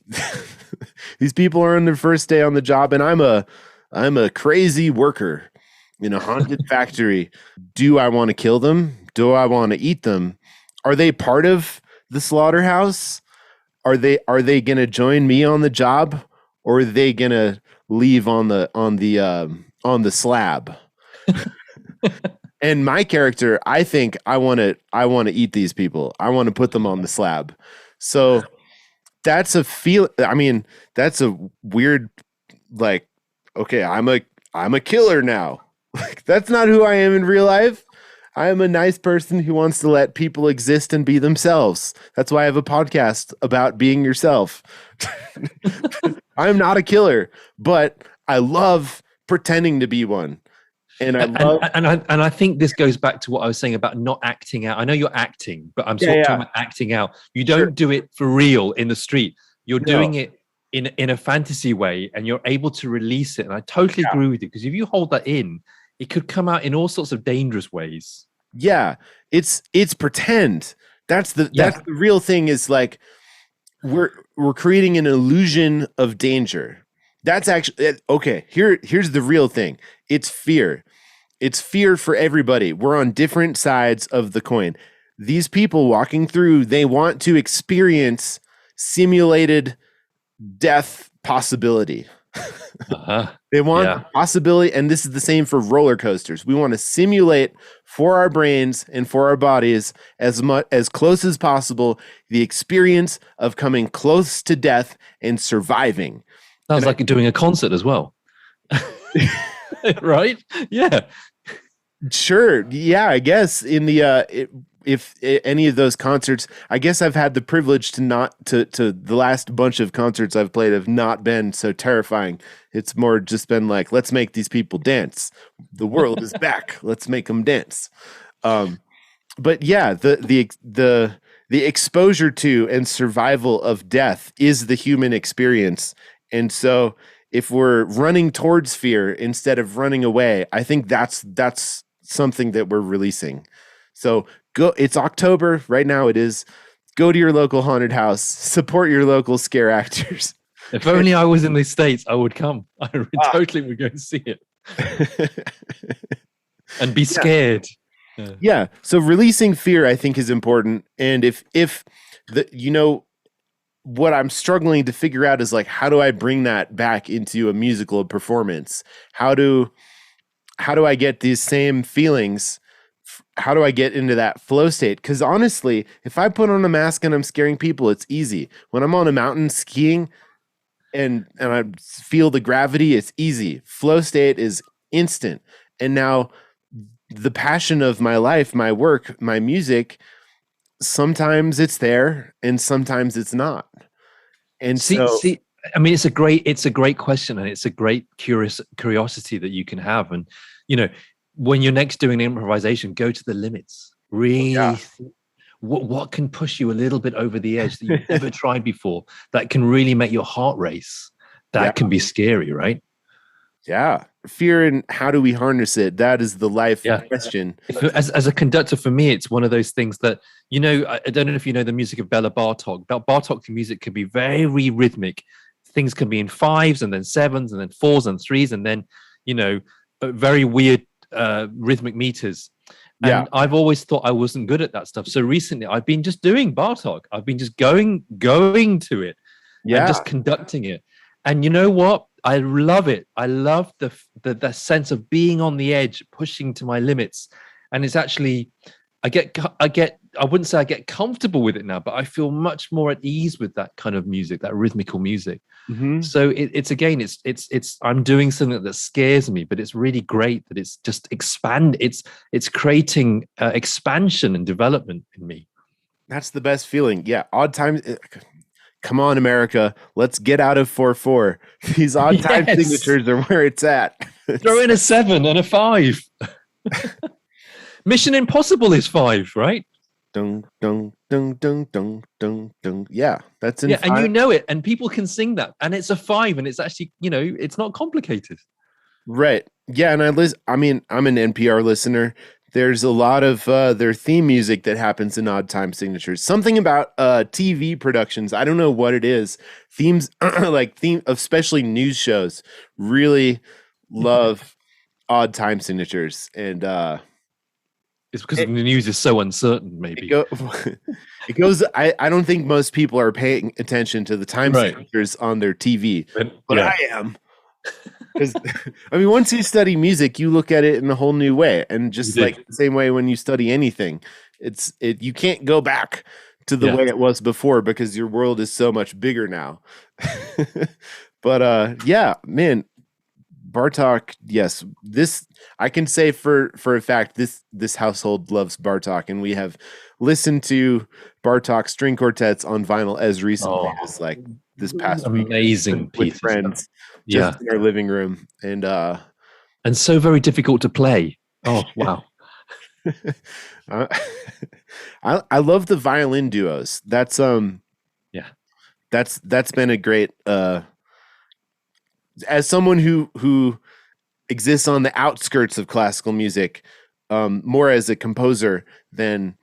people are on their first day on the job, and I'm a crazy worker in a haunted factory. Do I want to kill them? Do I want to eat them? Are they part of the slaughterhouse? Are they going to join me on the job? or are they gonna leave on the slab? And my character, I think I want to eat these people. I want to put them on the slab. So that's that's a weird, like, okay, I'm a killer now. Like, that's not who I am in real life. I am a nice person who wants to let people exist and be themselves. That's why I have a podcast about being yourself. I'm not a killer, but I love pretending to be one. And I love and I think this goes back to what I was saying about not acting out. I know you're acting, but I'm talking about acting out. You don't do it for real in the street. You're doing it in a fantasy way, and you're able to release it. And I totally agree with you, because if you hold that in, it could come out in all sorts of dangerous ways. Yeah, it's pretend. That's the real thing. Is like we're creating an illusion of danger. That's actually okay. Here's the real thing. It's fear. It's fear for everybody. We're on different sides of the coin. These people walking through, they want to experience simulated death possibility. They want possibility, and this is the same for roller coasters. We want to simulate for our brains and for our bodies as close as possible the experience of coming close to death and surviving. Sounds like doing a concert as well. Right? Yeah. Sure. Yeah, I guess in the if any of those concerts, I guess I've had the privilege to the last bunch of concerts I've played have not been so terrifying. It's more just been like, let's make these people dance. The world is back. Let's make them dance. But yeah, the exposure to and survival of death is the human experience. And so if we're running towards fear instead of running away, I think that's something that we're releasing. So it's October right now. It is. Go to your local haunted house, support your local scare actors. If only I was in the States, I would come. I totally would go and see it. And be scared. Yeah. So releasing fear, I think, is important. And if what I'm struggling to figure out is like, how do I bring that back into a musical performance? How do I get these same feelings? How do I get into that flow state? Because honestly, if I put on a mask and I'm scaring people, it's easy. When I'm on a mountain skiing and I feel the gravity, it's easy. Flow state is instant. And now the passion of my life, my work, my music, sometimes it's there and sometimes it's not. And see, I mean, it's a great question, and it's a great curiosity that you can have. And, when you're next doing an improvisation, go to the limits. Really, what can push you a little bit over the edge that you've never tried before, that can really make your heart race? That can be scary, right? Yeah. Fear, and how do we harness it? That is the life question. As a conductor, for me, it's one of those things that, I don't know if you know the music of Bela Bartok. Bartok's music can be very rhythmic. Things can be in fives and then sevens and then fours and threes and then, very weird rhythmic meters. And I've always thought I wasn't good at that stuff. So recently I've been just doing Bartok. I've been just going to it and just conducting it. And you know what? I love it. I love the sense of being on the edge, pushing to my limits. And it's actually, I wouldn't say I get comfortable with it now, but I feel much more at ease with that kind of music, that rhythmical music. Mm-hmm. So it's I'm doing something that scares me, but it's really great that it's just it's creating expansion and development in me. That's the best feeling. Yeah. Odd times. Come on, America. Let's get out of 4/4. These odd time signatures are where it's at. Throw in a 7 and a 5. Mission Impossible is 5, right? Dung, dung, dung, dung, dung, dung, dung. Yeah, that's in 5. And you know it, and people can sing that, and it's a 5, and it's actually, it's not complicated. Right. Yeah, and I'm an NPR listener. There's a lot of their theme music that happens in odd time signatures. Something about TV productions, I don't know what it is. Themes, especially news shows, really love odd time signatures, and It's because the news is so uncertain, maybe. It goes. I don't think most people are paying attention to the time signatures on their TV, but I am. Because I mean, once you study music, you look at it in a whole new way, and just like the same way when you study anything, you can't go back to the way it was before because your world is so much bigger now. But yeah, man, Bartok, yes, this I can say for a fact this household loves Bartok, and we have listened to Bartok string quartets on vinyl as recently as like this past amazing week with friends, just in our living room, and so very difficult to play. Oh wow. I love the violin duos. That's that's been a great as someone who exists on the outskirts of classical music, more as a composer than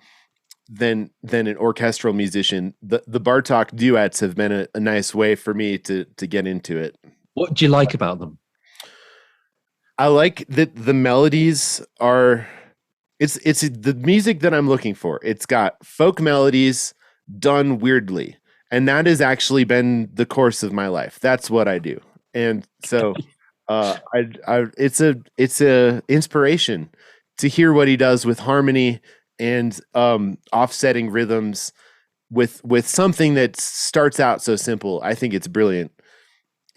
an orchestral musician. The Bartok duets have been a nice way for me to get into it. What do you like about them? I like that the melodies are it's the music that I'm looking for. It's got folk melodies done weirdly, and that has actually been the course of my life. That's what I do. And so it's a inspiration to hear what he does with harmony and offsetting rhythms with something that starts out so simple. I think it's brilliant.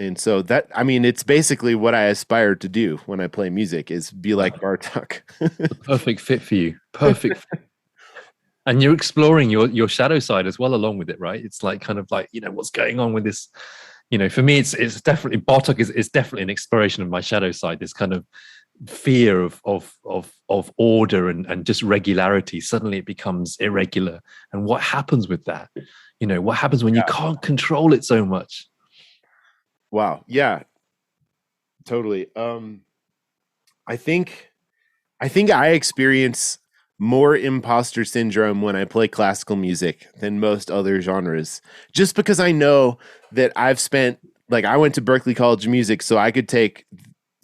And so that, I mean, it's basically what I aspire to do when I play music is be like Bartok. The perfect fit for you. Perfect. And you're exploring your shadow side as well along with it, right? It's like kind of like, what's going on with this? For me, it's definitely Bartok is definitely an exploration of my shadow side. This kind of fear of order and just regularity. Suddenly it becomes irregular. And what happens with that? What happens when you can't control it so much? Wow. Yeah, totally. I think I experience more imposter syndrome when I play classical music than most other genres, just because I know that I went to Berklee College of Music, so I could take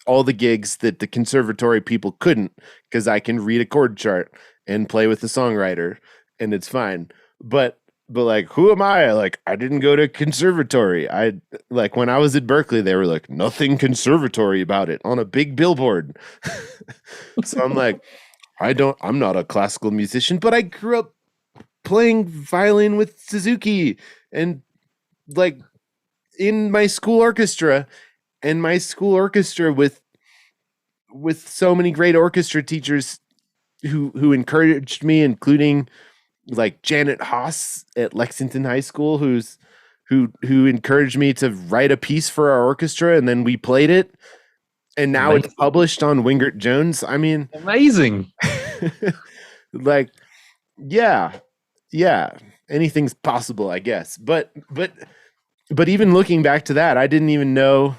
all the gigs that the conservatory people couldn't, because I can read a chord chart and play with the songwriter, and it's fine. But like, who am I? Like, I didn't go to conservatory. When I was at Berklee, they were like, nothing conservatory about it on a big billboard. So I'm like, I'm not a classical musician, but I grew up playing violin with Suzuki and like in my school orchestra, and my school orchestra with so many great orchestra teachers who encouraged me, including like Janet Haas at Lexington High School, who encouraged me to write a piece for our orchestra, and then we played it, and now it's published on Wingert Jones. I mean, amazing. Like, yeah, anything's possible, I guess. But even looking back to that, I didn't even know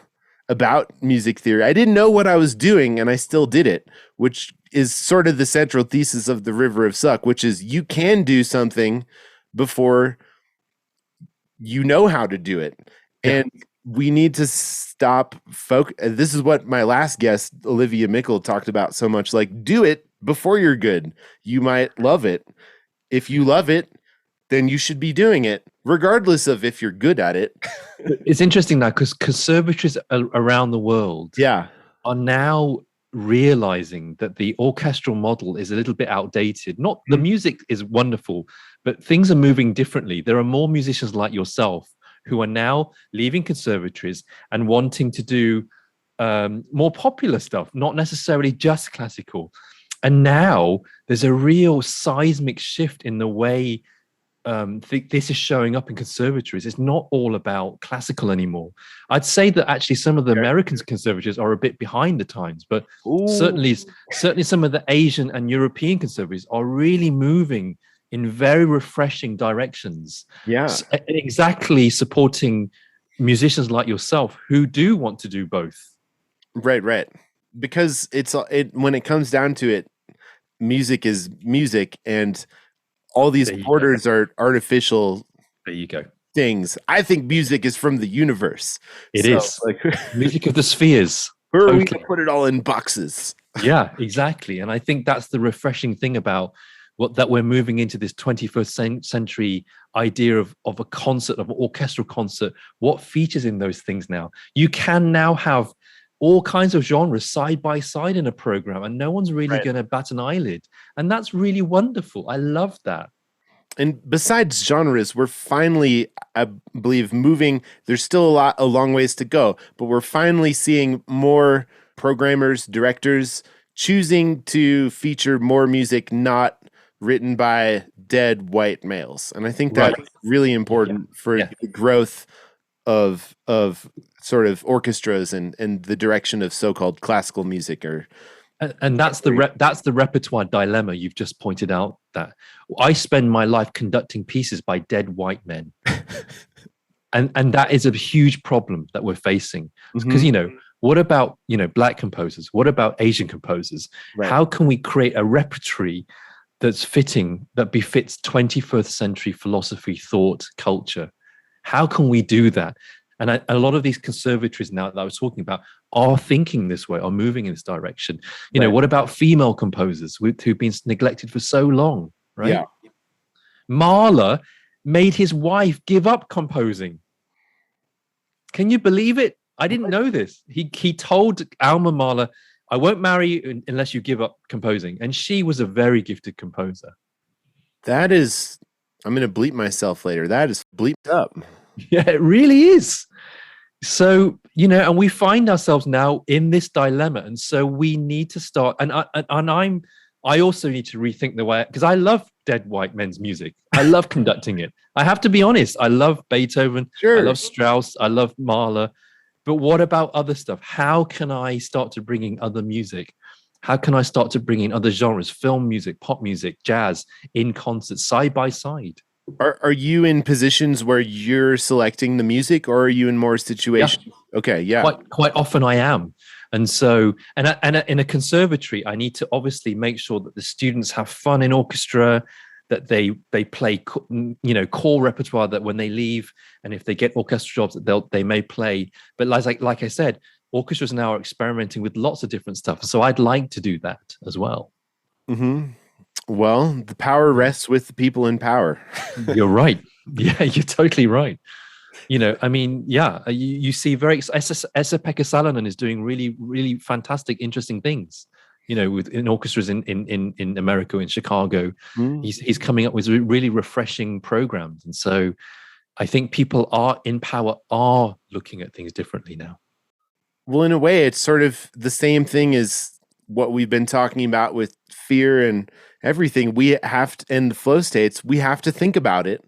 about music theory. I didn't know what I was doing, and I still did it, which is sort of the central thesis of the River of Suck, which is you can do something before you know how to do it. And we need to stop this is what my last guest, Olivia Mickle, talked about so much. Like, do it before you're good. You might love it. If you love it, then you should be doing it, regardless of if you're good at it. It's interesting now because conservatories around the world are now realizing that the orchestral model is a little bit outdated. Not the music is wonderful, but things are moving differently. There are more musicians like yourself who are now leaving conservatories and wanting to do more popular stuff, not necessarily just classical. And now there's a real seismic shift in the way this is showing up in conservatories. It's not all about classical anymore. I'd say that actually some of the American conservatories are a bit behind the times, but certainly some of the Asian and European conservatories are really moving in very refreshing directions. Yeah, exactly, supporting musicians like yourself who do want to do both. Right. Because when it comes down to it, music is music, and all these borders are artificial. There you go. Things. I think music is from the universe. It is like music of the spheres. Who are we to put it all in boxes? Yeah, exactly. And I think that's the refreshing thing about that we're moving into this 21st century idea of a concert, of an orchestral concert. What features in those things now? You can now have all kinds of genres side by side in a program, and no one's really Right. going to bat an eyelid. And that's really wonderful. I love that. And besides genres, we're finally, I believe, moving. There's still a long ways to go, but we're finally seeing more programmers, directors choosing to feature more music not written by dead white males. And I think that's really important for the growth of sort of orchestras and the direction of so-called classical music. And that's the repertoire dilemma you've just pointed out. That I spend my life conducting pieces by dead white men, and that is a huge problem that we're facing. Because what about black composers? What about Asian composers? Right. How can we create a repertoire that's fitting, that befits 21st century philosophy, thought, culture? How can we do that? And a lot of these conservatories now that I was talking about are thinking this way, are moving in this direction. You know, what about female composers who've been neglected for so long, right? Yeah. Mahler made his wife give up composing. Can you believe it? I didn't know this. He told Alma Mahler, I won't marry you unless you give up composing. And she was a very gifted composer. That is, I'm going to bleep myself later. That is bleeped up. Yeah, it really is. So, and we find ourselves now in this dilemma. And so we need to start, I also need to rethink the way, because I love dead white men's music. I love conducting it. I have to be honest. I love Beethoven. Sure. I love Strauss. I love Mahler. But what about other stuff? How can I start to bring in other music? How can I start to bring in other genres, film music, pop music, jazz, in concerts, side by side? Are you in positions where you're selecting the music, or are you in more situations? Yeah. Okay, yeah. Quite often I am. And so, and in a conservatory, I need to obviously make sure that the students have fun in orchestra, that they play, core repertoire that when they leave, and if they get orchestra jobs, that they may play. But like I said, orchestras now are experimenting with lots of different stuff. So I'd like to do that as well. Mm-hmm. Well, the power rests with the people in power. You're right. Yeah, you're totally right. You see Esa-Pekka Salonen is doing really, really fantastic, interesting things, in orchestras in America, in Chicago. He's coming up with really refreshing programs. And so I think people in power are looking at things differently now. Well, in a way, it's sort of the same thing as what we've been talking about with fear and everything. We have to, in the flow states, we have to think about it,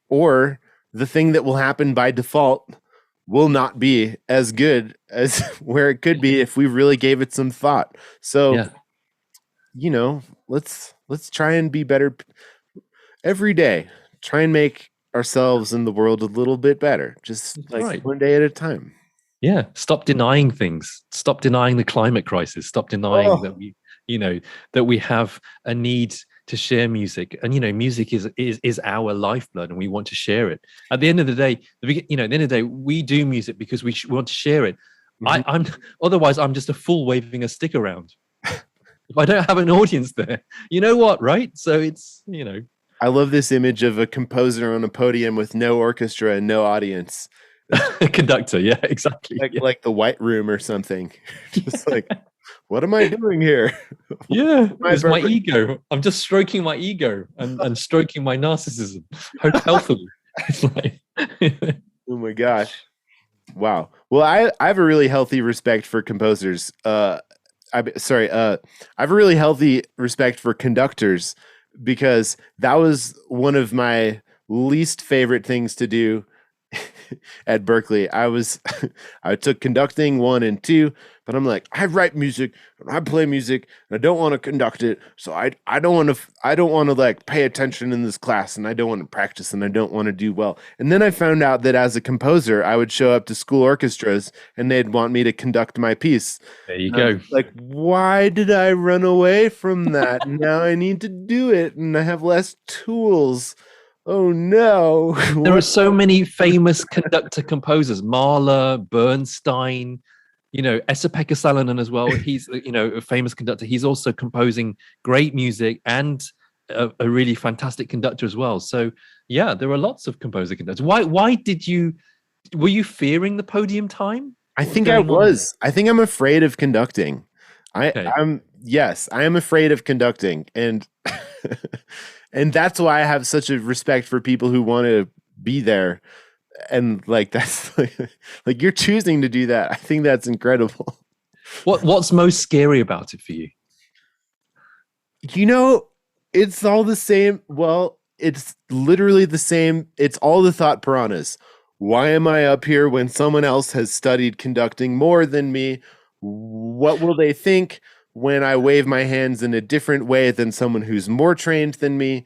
or the thing that will happen by default will not be as good as where it could be if we really gave it some thought. So, let's try and be better every day. Try and make ourselves and the world a little bit better, just one day at a time. Yeah. Stop denying things. Stop denying the climate crisis. Stop denying that we have a need to share music. And, music is our lifeblood, and we want to share it. At the end of the day, we do music because we want to share it. Otherwise I'm just a fool waving a stick around. If I don't have an audience there, you know what, right? So it's, I love this image of a composer on a podium with no orchestra and no audience. Conductor, yeah, exactly. Like the White Room or something. Just like, what am I doing here? Yeah, it's my ego. I'm just stroking my ego and stroking my narcissism healthily. It's like, oh my gosh. Wow. Well, I have a really healthy respect for composers. I have a really healthy respect for conductors, because that was one of my least favorite things to do at Berklee. I took conducting 1 and 2, but I'm like, I write music and I play music and I don't want to conduct it. So I don't want to like pay attention in this class, and I don't want to practice, and I don't want to do well. And then I found out that as a composer, I would show up to school orchestras and they'd want me to conduct my piece. There you go. Like, why did I run away from that? Now I need to do it and I have less tools. Oh no. There are so many famous conductor composers, Mahler, Bernstein, Esa-Pekka Salonen as well. He's, a famous conductor. He's also composing great music and a really fantastic conductor as well. So yeah, there are lots of composer conductors. Why were you fearing the podium time? I think I was. I think I'm afraid of conducting. Okay. Yes, I am afraid of conducting. And and that's why I have such a respect for people who want to be there. And like that's like you're choosing to do that. I think that's incredible. What's most scary about it for you? It's all the same. Well, it's literally the same. It's all the thought piranhas. Why am I up here when someone else has studied conducting more than me? What will they think when I wave my hands in a different way than someone who's more trained than me?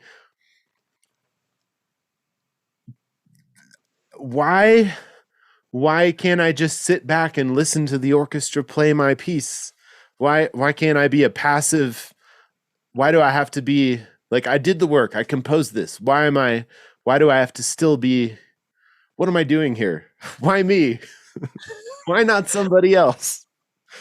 Why can't I just sit back and listen to the orchestra play my piece? Why can't I be a passive? Why do I have to be like, I did the work, I composed this. Why do I have to still be, what am I doing here? Why me? Why not somebody else?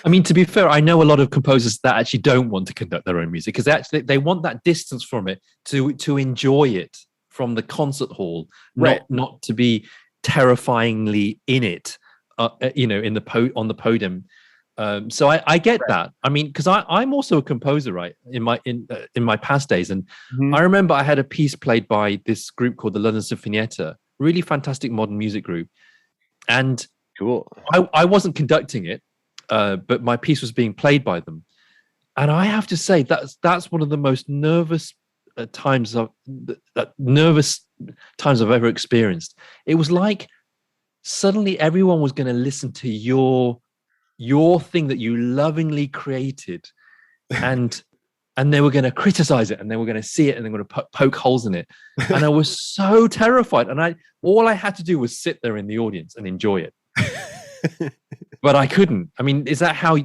I mean, to be fair, I know a lot of composers that actually don't want to conduct their own music because they want that distance from it to enjoy it from the concert hall, Right. not to be terrifyingly in it, on the podium. So I get that. I mean, because I'm also a composer, right? In my past days, and I remember I had a piece played by this group called the London Sinfonietta, really fantastic modern music group, and Cool. I wasn't conducting it, but my piece was being played by them, and I have to say that's one of the most nervous times I've ever experienced. It was like suddenly everyone was going to listen to your thing that you lovingly created, and they were going to criticize it, and they were going to see it, and they were going to poke holes in it. And I was so terrified, and all I had to do was sit there in the audience and enjoy it. But I couldn't. I mean, is that how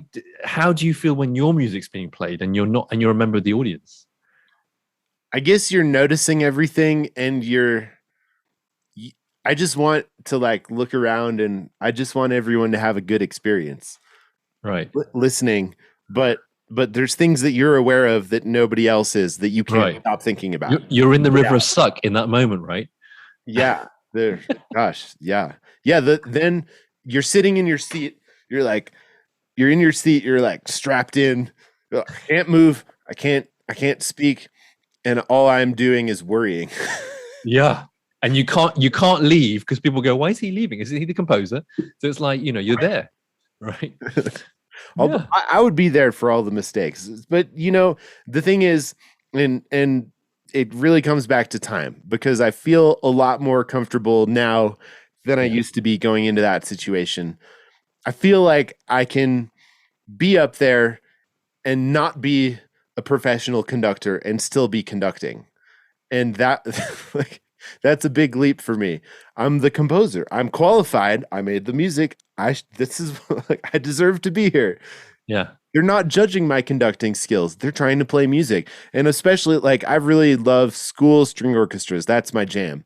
do you feel when your music's being played and you're a member of the audience? I guess you're noticing everything, and I just want to like look around, and I just want everyone to have a good experience. Right. Listening, but there's things that you're aware of that nobody else is, that you can't stop thinking about. You're in the river of suck in that moment, right? Yeah. Gosh. Yeah. Yeah. Then you're sitting in your seat. You're in your seat. You're like strapped in. I can't move. I can't speak. And all I'm doing is worrying. Yeah. And you can't leave because people go, why is he leaving? Is he the composer? So it's like, you're there. Right. Yeah. I would be there for all the mistakes, but the thing is, and it really comes back to time, because I feel a lot more comfortable now than I used to be going into that situation. I feel like I can be up there and not be a professional conductor and still be conducting. And that that's a big leap for me. I'm the composer. I'm qualified. I made the music. I deserve to be here. Yeah. They're not judging my conducting skills. They're trying to play music. And especially I really love school string orchestras. That's my jam.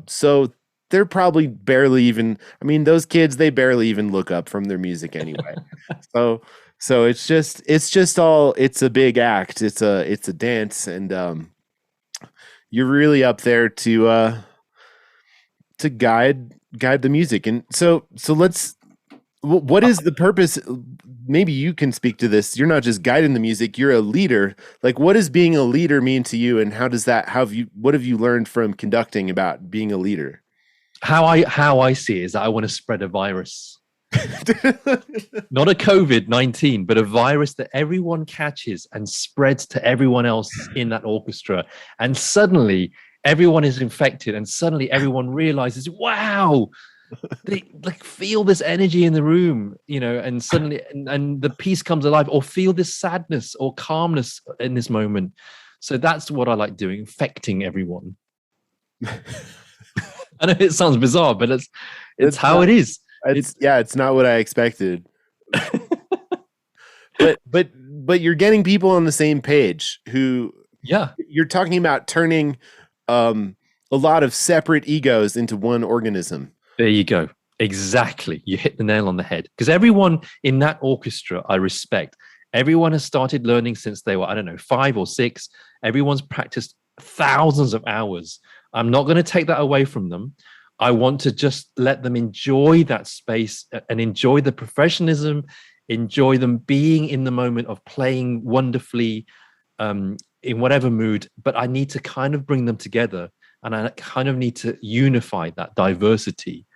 So they're probably barely even, those kids, they barely even look up from their music anyway. So it's a big act. It's a dance, and you're really up there to guide the music. And so what is the purpose? Maybe you can speak to this. You're not just guiding the music, you're a leader. Like, what does being a leader mean to you, and what have you learned from conducting about being a leader? How I see it is that I want to spread a virus. Not a COVID-19, but a virus that everyone catches and spreads to everyone else in that orchestra. And suddenly everyone is infected, and suddenly everyone realizes, wow, they feel this energy in the room, and suddenly and the piece comes alive, or feel this sadness or calmness in this moment. So that's what I like doing, infecting everyone. I know it sounds bizarre, but it's how it is. It's not what I expected. but you're getting people on the same page who, you're talking about turning a lot of separate egos into one organism. There you go. Exactly. You hit the nail on the head. Because everyone in that orchestra, I respect. Everyone has started learning since they were, I don't know, 5 or 6. Everyone's practiced thousands of hours. I'm not going to take that away from them. I want to just let them enjoy that space and enjoy the professionalism, enjoy them being in the moment of playing wonderfully in whatever mood. But I need to kind of bring them together, and I kind of need to unify that diversity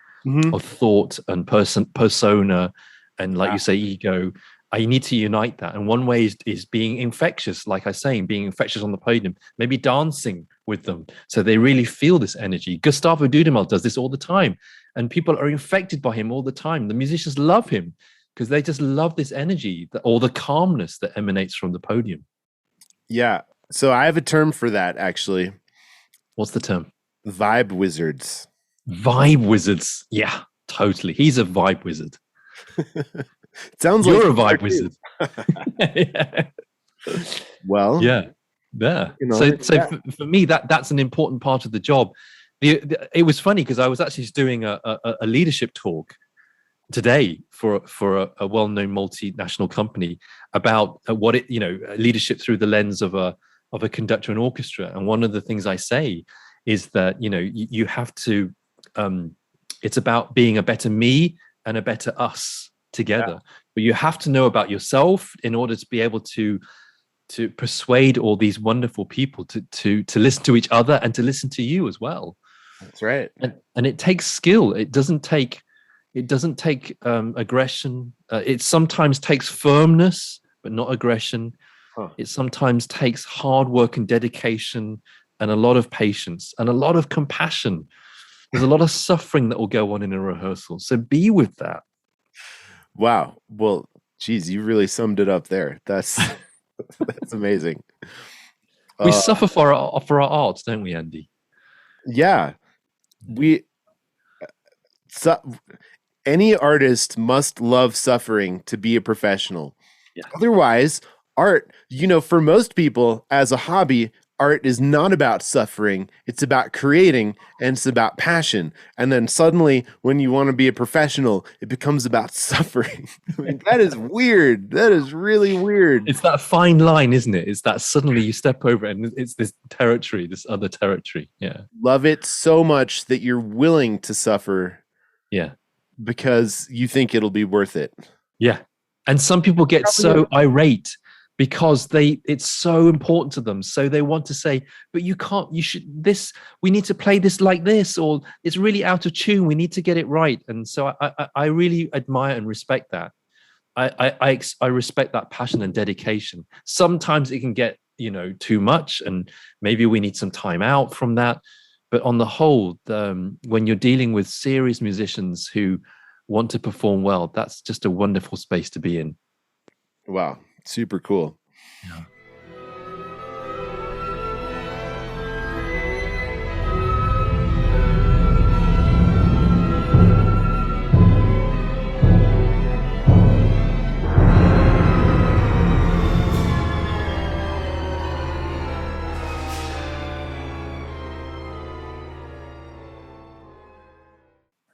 of thought and persona, and like you say, ego. I need to unite that. And one way is being infectious, like I say, being infectious on the podium, maybe dancing with them so they really feel this energy. Gustavo Dudamel does this all the time, and people are infected by him all the time. The musicians love him because they just love this energy or the calmness that emanates from the podium. Yeah. So I have a term for that, actually. What's the term? Vibe wizards. Vibe wizards. Yeah, totally. He's a vibe wizard. Sounds You're like a vibe wizard. Yeah. Well, yeah. You know, so for me, that's an important part of the job. It was funny because I was actually doing a leadership talk today for a well-known multinational company about what it, leadership through the lens of a conductor and orchestra. And one of the things I say is that you have to. It's about being a better me and a better us together. But you have to know about yourself in order to be able to persuade all these wonderful people to listen to each other and to listen to you as well. That's right. And it takes skill. It doesn't take aggression. It sometimes takes firmness, but not aggression. It sometimes takes hard work and dedication and a lot of patience and a lot of compassion. There's a lot of suffering that will go on in a rehearsal. So be with that. Wow. Well, geez, you really summed it up there. That's amazing. We suffer for our art, don't we, Andy? Yeah. Any artist must love suffering to be a professional. Yeah. Otherwise, art, for most people as a hobby, art is not about suffering. It's about creating, and it's about passion. And then suddenly, when you want to be a professional, it becomes about suffering. I mean, that is weird. That is really weird. It's that fine line, isn't it? It's that suddenly you step over it and it's this territory, this other territory. Yeah. Love it so much that you're willing to suffer. Yeah. Because you think it'll be worth it. Yeah. And some people get so irate because it's so important to them. So they want to say, but you can't, we need to play this like this, or it's really out of tune. We need to get it right. And so I really admire and respect that. I respect that passion and dedication. Sometimes it can get, too much, and maybe we need some time out from that. But on the whole, when you're dealing with serious musicians who want to perform well, that's just a wonderful space to be in. Wow. Super cool. Yeah.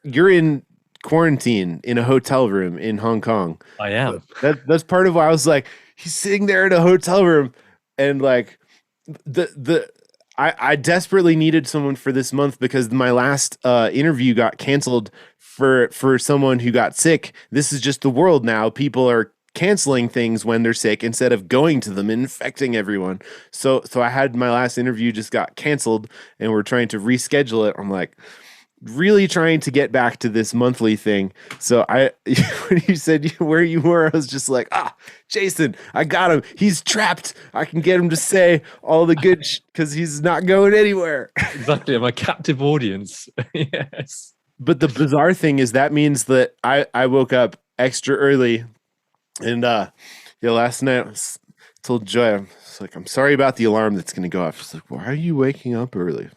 You're in quarantine in a hotel room in Hong Kong. I am. That's part of why I was like, he's sitting there in a hotel room, and like I desperately needed someone for this month because my last interview got canceled for someone who got sick. This is just the world now. People are canceling things when they're sick instead of going to them and infecting everyone. So I had my last interview just got canceled, and we're trying to reschedule it. I'm like, really trying to get back to this monthly thing. So when you said where you were, I was just like, Jason, I got him. He's trapped. I can get him to say all the good because he's not going anywhere. Exactly. I'm a captive audience. Yes. But the bizarre thing is that means that I woke up extra early, and last night I told Joy, I'm sorry about the alarm that's going to go off. She's like, why are you waking up early?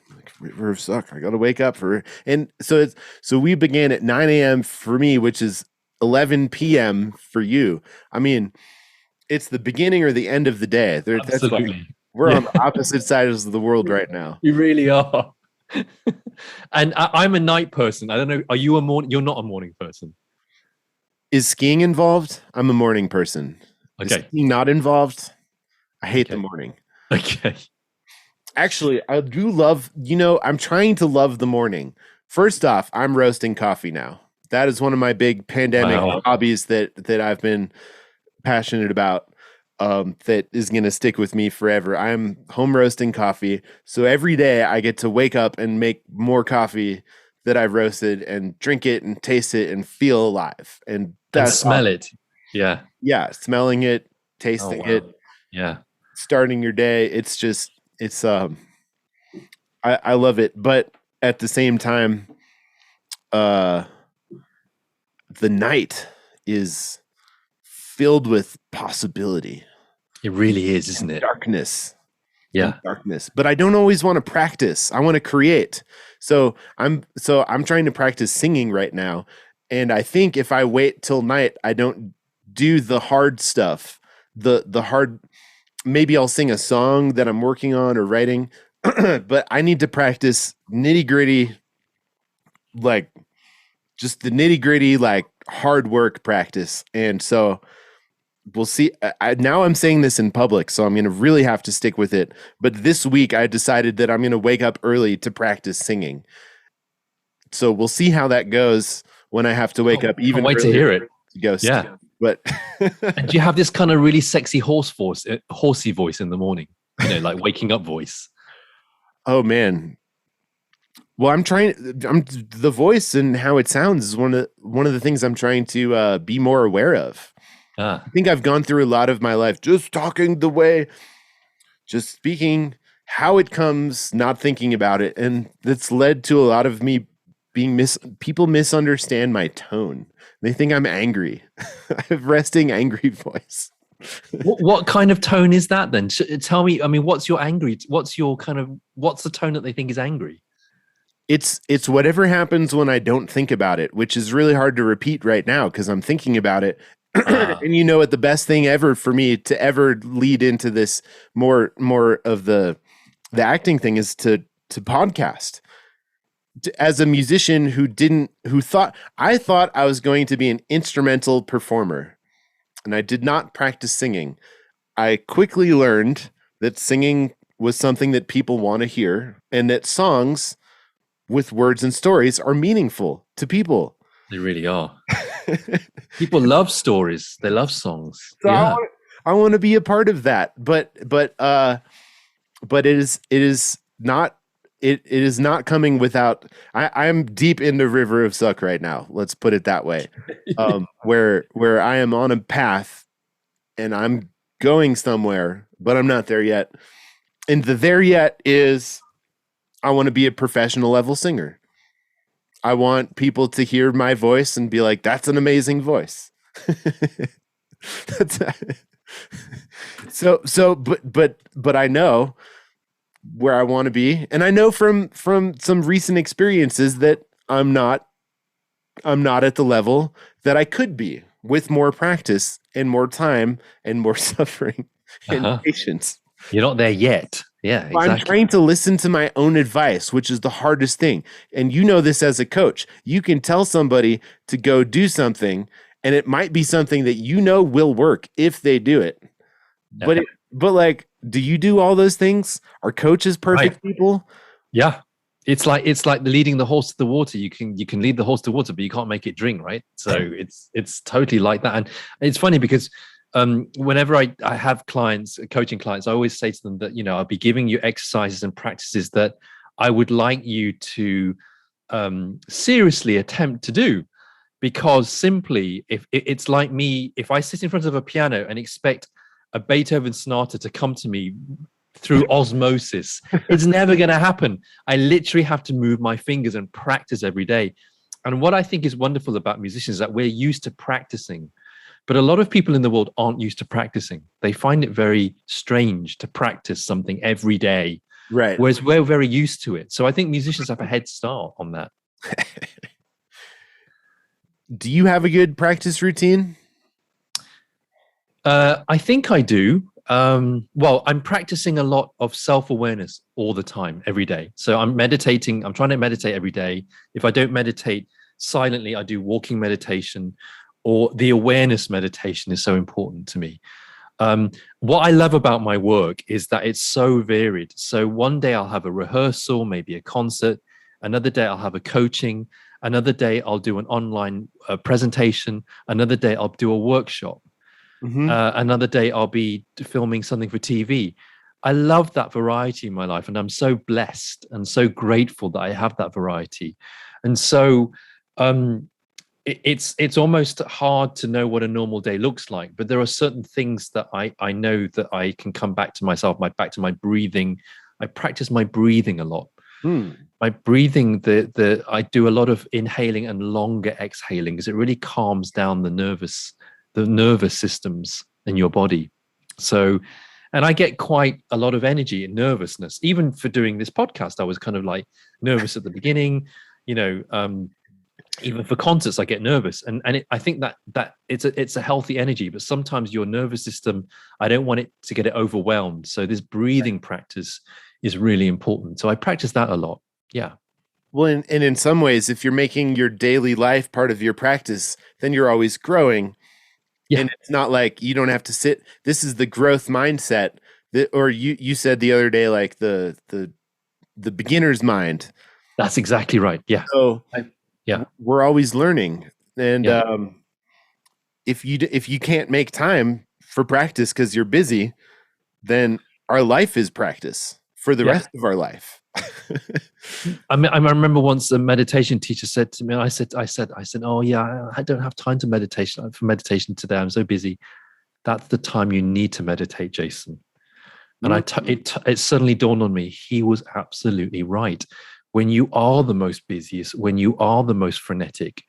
Suck. I gotta wake up and so we began at 9 a.m. for me, which is 11 p.m. for you. I mean, it's the beginning or the end of the day. Absolutely. We're on the opposite sides of the world right now. We really are. And I'm a night person. I don't know. Are you a morning? You're not a morning person. Is skiing involved? I'm a morning person. Is Okay. skiing not involved? I hate the Okay. morning. Okay. Actually, I do love, I'm trying to love the morning. First off, I'm roasting coffee now. That is one of my big pandemic Wow. hobbies that I've been passionate about. That is going to stick with me forever. I'm home roasting coffee. So every day I get to wake up and make more coffee that I've roasted and drink it and taste it and feel alive. And that's smell awesome. it. Yeah. Yeah. Smelling it, tasting it, Yeah. starting your day. It's just, I love it. But at the same time, the night is filled with possibility. It really is, isn't it? Darkness. Yeah. Darkness. But I don't always want to practice. I want to create. So I'm trying to practice singing right now. And I think if I wait till night, I don't do the hard stuff. The hard, maybe I'll sing a song that I'm working on or writing, but I need to practice nitty-gritty, like just the nitty-gritty, like hard work practice. And so we'll see. Now I'm saying this in public, so I'm going to really have to stick with it. But this week I decided that I'm going to wake up early to practice singing. So we'll see how that goes when I have to wake up even wait to hear it. To go Yeah. But and do you have this kind of really sexy horsey voice in the morning? Like waking up voice. Oh man. Well, the voice and how it sounds is one of the things I'm trying to be more aware of. I think I've gone through a lot of my life just talking just speaking how it comes, not thinking about it. And that's led to a lot of me being people misunderstand my tone. They think I'm angry. I have resting angry voice. What kind of tone is that then? Tell me, I mean, what's the tone that they think is angry? It's whatever happens when I don't think about it, which is really hard to repeat right now because I'm thinking about it. And you know what, the best thing ever for me to ever lead into this more of the acting thing is to podcast. As a musician who thought I was going to be an instrumental performer, and I did not practice singing. I quickly learned that singing was something that people want to hear, and that songs with words and stories are meaningful to people. They really are. People love stories. They love songs. So yeah. I want to be a part of that, but it is not coming without. I'm deep into River of Suck right now. Let's put it that way. Where I am on a path and I'm going somewhere, but I'm not there yet. And the there yet is I want to be a professional level singer. I want people to hear my voice and be like, that's an amazing voice. But I know where I want to be. And I know from some recent experiences that I'm not at the level that I could be with more practice and more time and more suffering and patience. You're not there yet. Yeah, exactly. I'm trying to listen to my own advice, which is the hardest thing. And you know this as a coach. You can tell somebody to go do something, and it might be something that will work if they do it. But like, do you do all those things? Are coaches perfect people? Yeah. It's like leading the horse to the water. You can lead the horse to water, but you can't make it drink, right? So it's totally like that. And it's funny because whenever I have clients, coaching clients, I always say to them that, I'll be giving you exercises and practices that I would like you to seriously attempt to do. Because simply, if it's like me, if I sit in front of a piano and expect a Beethoven sonata to come to me through osmosis, it's never going to happen. I literally have to move my fingers and practice every day. And what I think is wonderful about musicians is that we're used to practicing. But a lot of people in the world aren't used to practicing. They find it very strange to practice something every day. Right. Whereas we're very used to it. So I think musicians have a head start on that. Do you have a good practice routine? I think I do. Well, I'm practicing a lot of self-awareness all the time, every day. So I'm meditating. I'm trying to meditate every day. If I don't meditate silently, I do walking meditation, or the awareness meditation is so important to me. What I love about my work is that it's so varied. So one day I'll have a rehearsal, maybe a concert. Another day I'll have a coaching. Another day I'll do an online presentation. Another day I'll do a workshop. Another day I'll be filming something for TV. I love that variety in my life, and I'm so blessed and so grateful that I have that variety. And so it's almost hard to know what a normal day looks like, but there are certain things that I know that I can come back to myself, back to my breathing. I practice my breathing a lot. My breathing, I do a lot of inhaling and longer exhaling, because it really calms down the nervous systems in your body. So, and I get quite a lot of energy and nervousness. Even for doing this podcast, I was kind of like nervous at the beginning, even for concerts, I get nervous. I think that it's a healthy energy, but sometimes your nervous system, I don't want it to get it overwhelmed. So this breathing practice is really important. So I practice that a lot. Yeah. Well, and in some ways, if you're making your daily life part of your practice, then you're always growing. Yeah. And it's not like you don't have to sit. This is the growth mindset or you said the other day, like the beginner's mind. That's exactly right. Yeah. So we're always learning. And if you can't make time for practice because you're busy, then our life is practice for the rest of our life. I remember once a meditation teacher said to me, I said, "Oh yeah, I don't have time for meditation today. I'm so busy." That's the time you need to meditate, Jason. And it suddenly dawned on me, he was absolutely right. When you are the most busiest, when you are the most frenetic,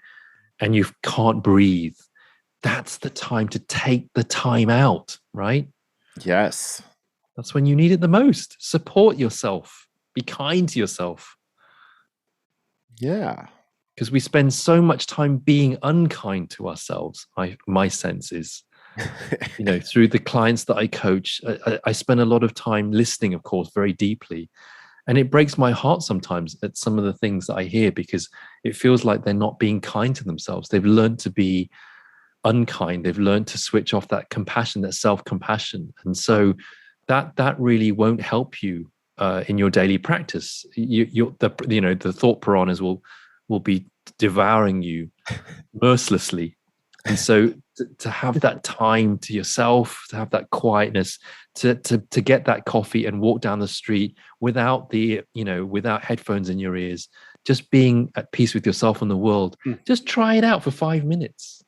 and you can't breathe, that's the time to take the time out, right? Yes. That's when you need it the most. Support yourself. Be kind to yourself. Yeah. Because we spend so much time being unkind to ourselves. My sense is, through the clients that I coach, I spend a lot of time listening, of course, very deeply. And it breaks my heart sometimes at some of the things that I hear, because it feels like they're not being kind to themselves. They've learned to be unkind. They've learned to switch off that compassion, that self-compassion. And so that really won't help you in your daily practice. The thought piranhas will be devouring you mercilessly. And so to have that time to yourself, to have that quietness, to get that coffee and walk down the street without without headphones in your ears, just being at peace with yourself and the world. Just try it out for 5 minutes.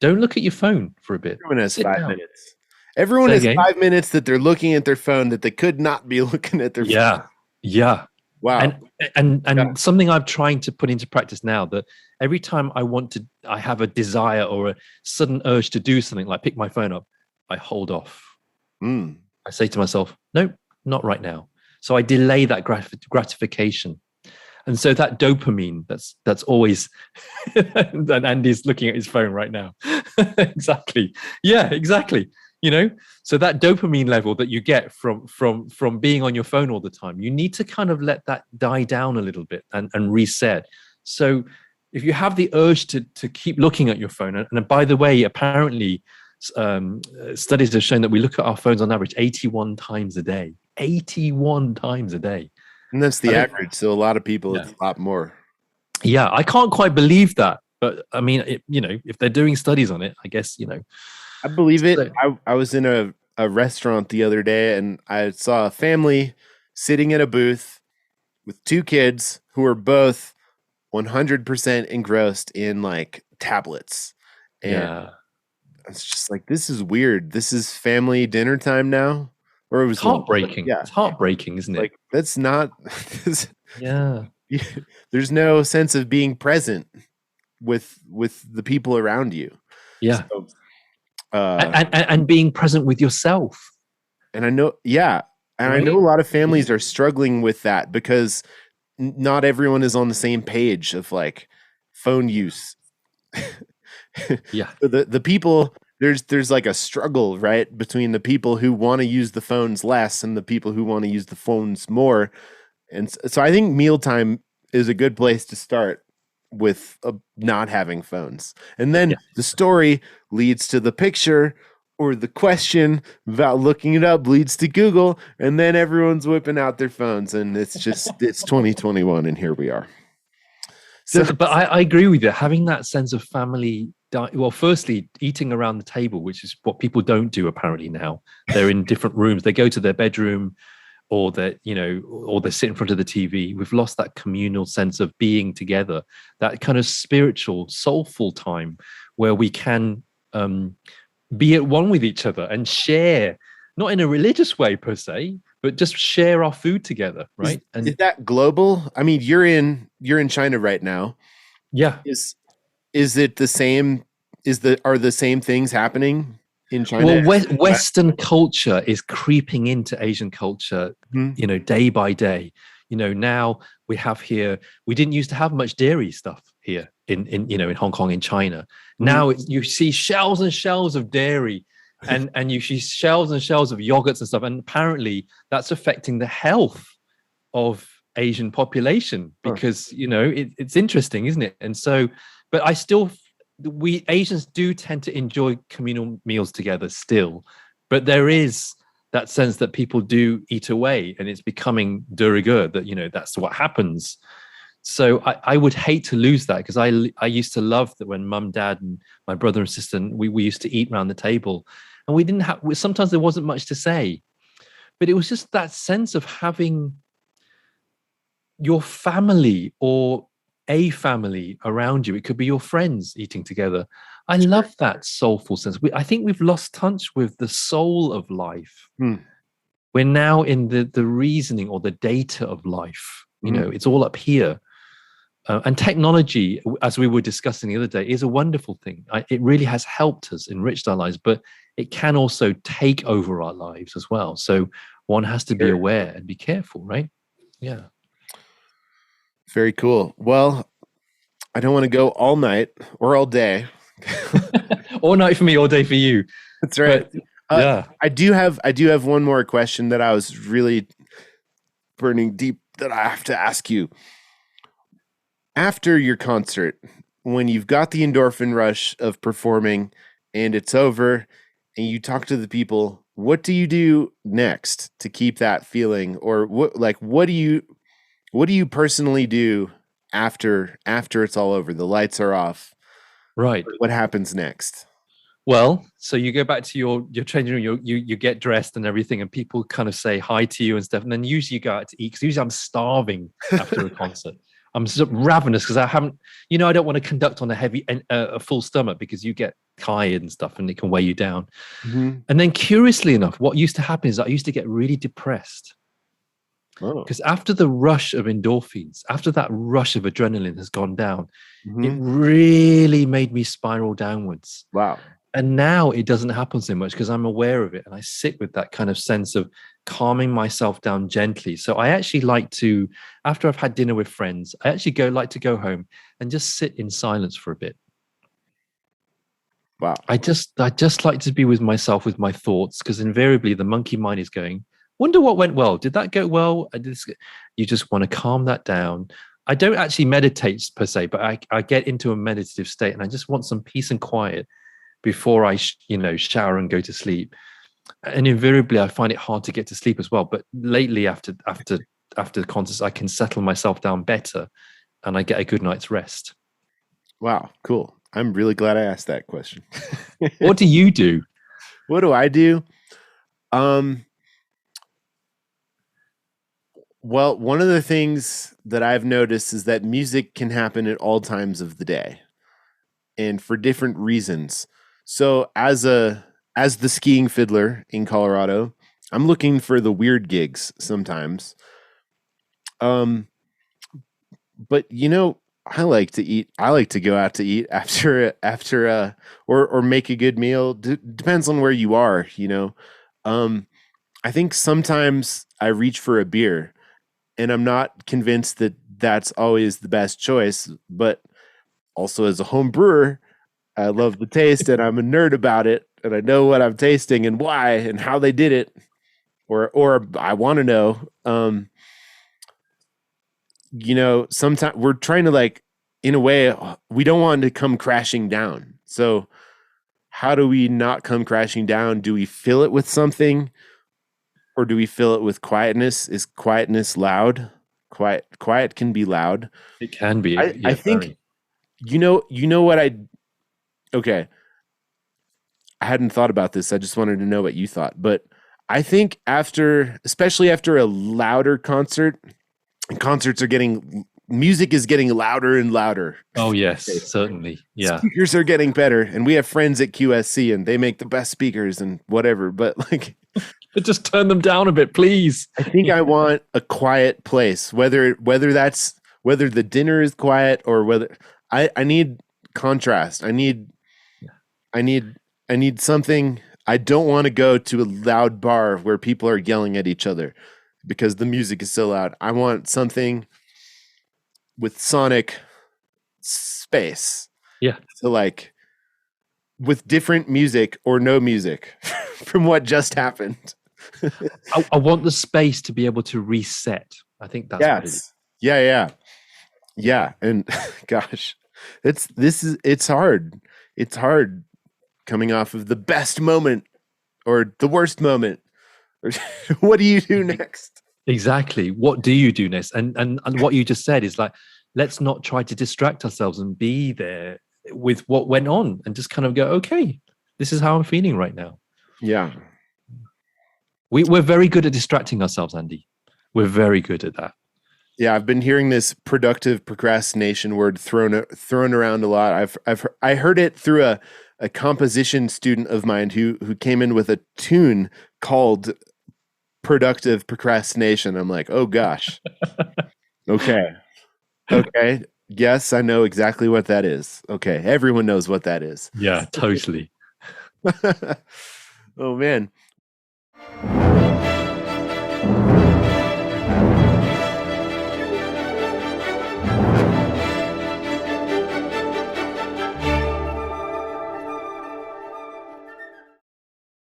Don't look at your phone for a bit. Everyone has 5 minutes. Everyone has 5 minutes that they're looking at their phone that they could not be looking at their phone. Yeah. Wow. And something I'm trying to put into practice now, that every time I have a desire or a sudden urge to do something, like pick my phone up, I hold off. I say to myself, nope, not right now. So I delay that gratification. And so that dopamine, that's always, and Andy's looking at his phone right now. Exactly. Yeah, exactly. So that dopamine level that you get from being on your phone all the time, you need to kind of let that die down a little bit and reset. So if you have the urge to keep looking at your phone, and by the way, apparently studies have shown that we look at our phones on average 81 times a day. 81 times a day. And that's the average. So a lot of people, it's a lot more. Yeah, I can't quite believe that. But I mean, if they're doing studies on it, I guess, I believe it. I was in a restaurant the other day, and I saw a family sitting at a booth with 2 kids who are both 100% engrossed in like tablets. And it's just like, this is weird. This is family dinner time now. Or it was heartbreaking. It's heartbreaking, isn't it? Like, that's not. Yeah. There's no sense of being present with the people around you. Yeah. So, and being present with yourself. And I know, I know a lot of families are struggling with that because not everyone is on the same page of like phone use. Yeah. The people there's like a struggle, right, between the people who want to use the phones less and the people who want to use the phones more. And so I think mealtime is a good place to start with not having phones. And then Yeah. the story leads to the picture, or the question about looking it up leads to Google, and then everyone's whipping out their phones, and it's 2021 and here we are. So, But I agree with you. Having that sense of family, well, firstly, eating around the table, which is what people don't do apparently now. They're in different rooms. They go to their bedroom, or they sit in front of the TV. We've lost that communal sense of being together, that kind of spiritual, soulful time where we can be at one with each other and share, not in a religious way per se, but just share our food together, right? Is that global? I mean, you're in China right now. Yeah. Is it the same? Are the same things happening in China? Well, Western culture is creeping into Asian culture, day by day. Now we didn't used to have much dairy stuff here in Hong Kong, in China. Now you see shelves and shelves of dairy, and you see shelves and shelves of yogurts and stuff. And apparently that's affecting the health of Asian population because, it's interesting, isn't it? And so, but we Asians do tend to enjoy communal meals together still, but there is that sense that people do eat away, and it's becoming de rigueur that, that's what happens. So I would hate to lose that, because I used to love that when mum, dad, and my brother and sister, we used to eat around the table, and we didn't have, sometimes there wasn't much to say, but it was just that sense of having your family or a family around you. It could be your friends eating together. I love that soulful sense. I think we've lost touch with the soul of life. We're now in the reasoning or the data of life. It's all up here. And technology, as we were discussing the other day, is a wonderful thing. It really has helped us, enriched our lives, but it can also take over our lives as well. So one has to be aware and be careful, right? Yeah. Very cool. Well, I don't want to go all night or all day. All night for me, all day for you. That's right. But, yeah. I do have one more question that I was really burning deep that I have to ask you. After your concert, when you've got the endorphin rush of performing and it's over and you talk to the people, what do you do next to keep that feeling? Or what do you personally do after it's all over? The lights are off. Right. What happens next? Well, so you go back to your changing room, you get dressed and everything, and people kind of say hi to you and stuff. And then usually you go out to eat, because usually I'm starving after a concert. I'm sort of ravenous because I haven't, I don't want to conduct on a full stomach, because you get tired and stuff and it can weigh you down. And then curiously enough, what used to happen is I used to get really depressed. Because after the rush of endorphins, after that rush of adrenaline has gone down, it really made me spiral downwards. Wow. And now it doesn't happen so much because I'm aware of it, and I sit with that kind of sense of calming myself down gently. So I actually like to, after I've had dinner with friends, I actually like to go home and just sit in silence for a bit. Wow. I just like to be with myself, with my thoughts, because invariably the monkey mind is going, wonder what went well. Did that go well? You just want to calm that down. I don't actually meditate per se, but I get into a meditative state, and I just want some peace and quiet before I, shower and go to sleep. And invariably, I find it hard to get to sleep as well. But lately, after the concerts, I can settle myself down better, and I get a good night's rest. Wow, cool. I'm really glad I asked that question. What do you do? What do I do? Well, one of the things that I've noticed is that music can happen at all times of the day, and for different reasons. So as the skiing fiddler in Colorado, I'm looking for the weird gigs sometimes. But I like to eat. I like to go out to eat after or make a good meal. Depends on where you are, I think sometimes I reach for a beer, and I'm not convinced that that's always the best choice, but also as a home brewer, I love the taste and I'm a nerd about it. and I know what I'm tasting and why and how they did it, or I want to know. Sometimes we're trying to, like, in a way, we don't want to come crashing down. So how do we not come crashing down? Do we fill it with something, or do we fill it with quietness? Is quietness loud? Quiet can be loud. It can be. I think very. you know what okay. I hadn't thought about this. I just wanted to know what you thought. But I think especially after a louder concert, concerts are music is getting louder and louder. Oh yes, certainly. Yeah. Speakers are getting better, and we have friends at QSC and they make the best speakers and whatever. But like, But just turn them down a bit, please. I think I want a quiet place, whether the dinner is quiet or whether I need contrast. I need something. I don't want to go to a loud bar where people are yelling at each other because the music is so loud. I want something with sonic space. Yeah. So, like, with different music or no music from what just happened. I want the space to be able to reset. I think that's what it is. Yeah. And gosh, it's hard. It's hard coming off of the best moment or the worst moment. What do you do next? Exactly. What do you do next? And what you just said is like, let's not try to distract ourselves and be there with what went on and just kind of go, okay, this is how I'm feeling right now. Yeah. We're very good at distracting ourselves, Andy. We're very good at that. Yeah, I've been hearing this productive procrastination word thrown around a lot. I heard it through a composition student of mine who came in with a tune called productive procrastination. I'm like, oh gosh. Okay. Yes, I know exactly what that is. Okay, everyone knows what that is. Yeah, totally. Oh man.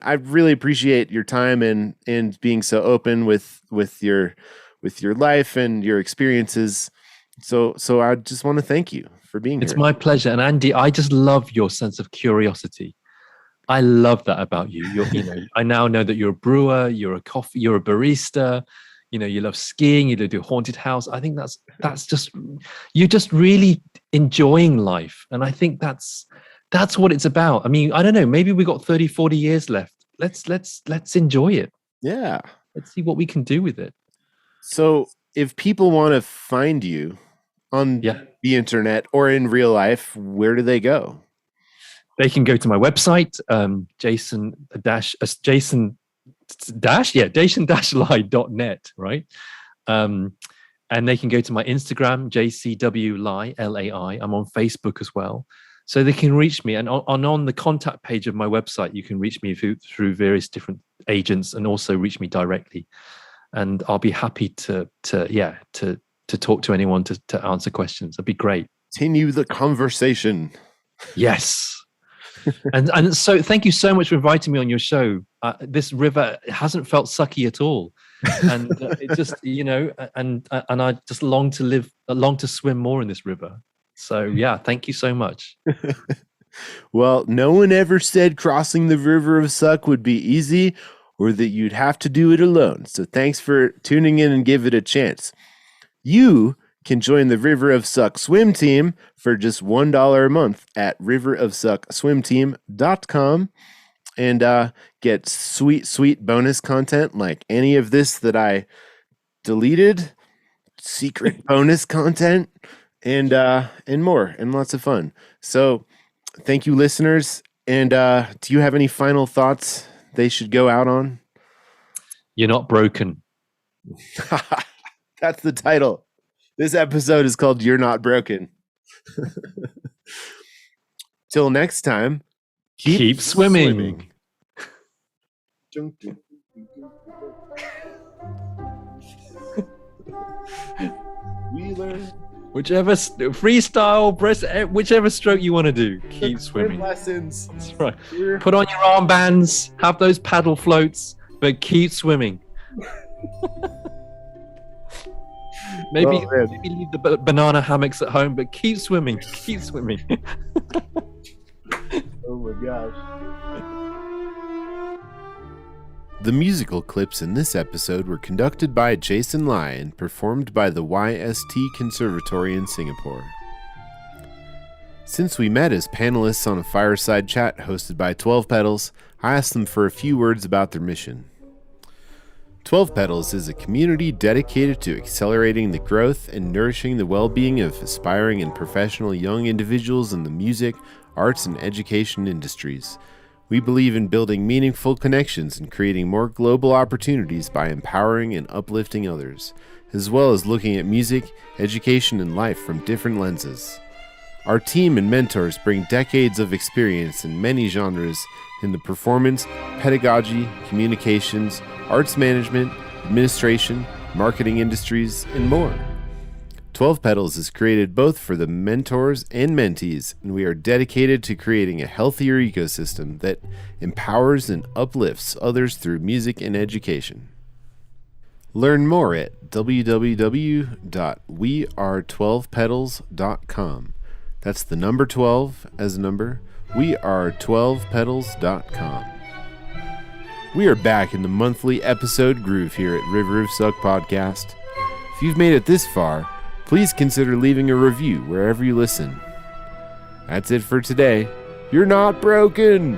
I really appreciate your time and being so open with your life and your experiences. So I just want to thank you for being here. It's my pleasure. And Andy, I just love your sense of curiosity. I love that about you. I now know that you're a brewer, you're a barista, you love skiing, you do haunted house. I think that's just, you're just really enjoying life. And I think that's what it's about. I mean, I don't know, maybe we got 30, 40 years left. Let's enjoy it. Yeah. Let's see what we can do with it. So if people want to find you on the internet or in real life, where do they go? They can go to my website, jason-lai.net, right? And they can go to my Instagram, JCWLai, Lai. I'm on Facebook as well. So they can reach me. And on the contact page of my website, you can reach me through various different agents and also reach me directly. And I'll be happy to talk to anyone to answer questions. That'd be great. Continue the conversation. Yes. and so thank you so much for inviting me on your show. This river hasn't felt sucky at all. And it just, and I just long to swim more in this river. So yeah, thank you so much. Well, no one ever said crossing the river of suck would be easy or that you'd have to do it alone. So thanks for tuning in and give it a chance. You can join the River of Suck swim team for just $1 a month at riverofsuckswimteam.com and get sweet bonus content like any of this that I deleted, secret bonus content, and more, and lots of fun. So thank you, listeners. And do you have any final thoughts they should go out on? You're not broken. That's the title. This episode is called You're Not Broken. Till next time, keep swimming. We learn. Whichever freestyle, whichever stroke you want to do, keep swimming. Lessons. That's right. Put on your armbands, have those paddle floats, but keep swimming. maybe leave the banana hammocks at home, but keep swimming. Keep swimming. Oh my gosh. The musical clips in this episode were conducted by Jason Lai and performed by the YST Conservatory in Singapore. Since we met as panelists on a fireside chat hosted by 12 Petals, I asked them for a few words about their mission. 12 Petals is a community dedicated to accelerating the growth and nourishing the well-being of aspiring and professional young individuals in the music, arts, and education industries. We believe in building meaningful connections and creating more global opportunities by empowering and uplifting others, as well as looking at music, education, and life from different lenses. Our team and mentors bring decades of experience in many genres in the performance, pedagogy, communications, arts management, administration, marketing industries, and more. 12 Petals is created both for the mentors and mentees, and we are dedicated to creating a healthier ecosystem that empowers and uplifts others through music and education. Learn more at www.weare12petals.com. That's the number 12 as a number, weare12petals.com. We are back in the monthly episode groove here at River of Suck Podcast. If you've made it this far, please consider leaving a review wherever you listen. That's it for today. You're not broken!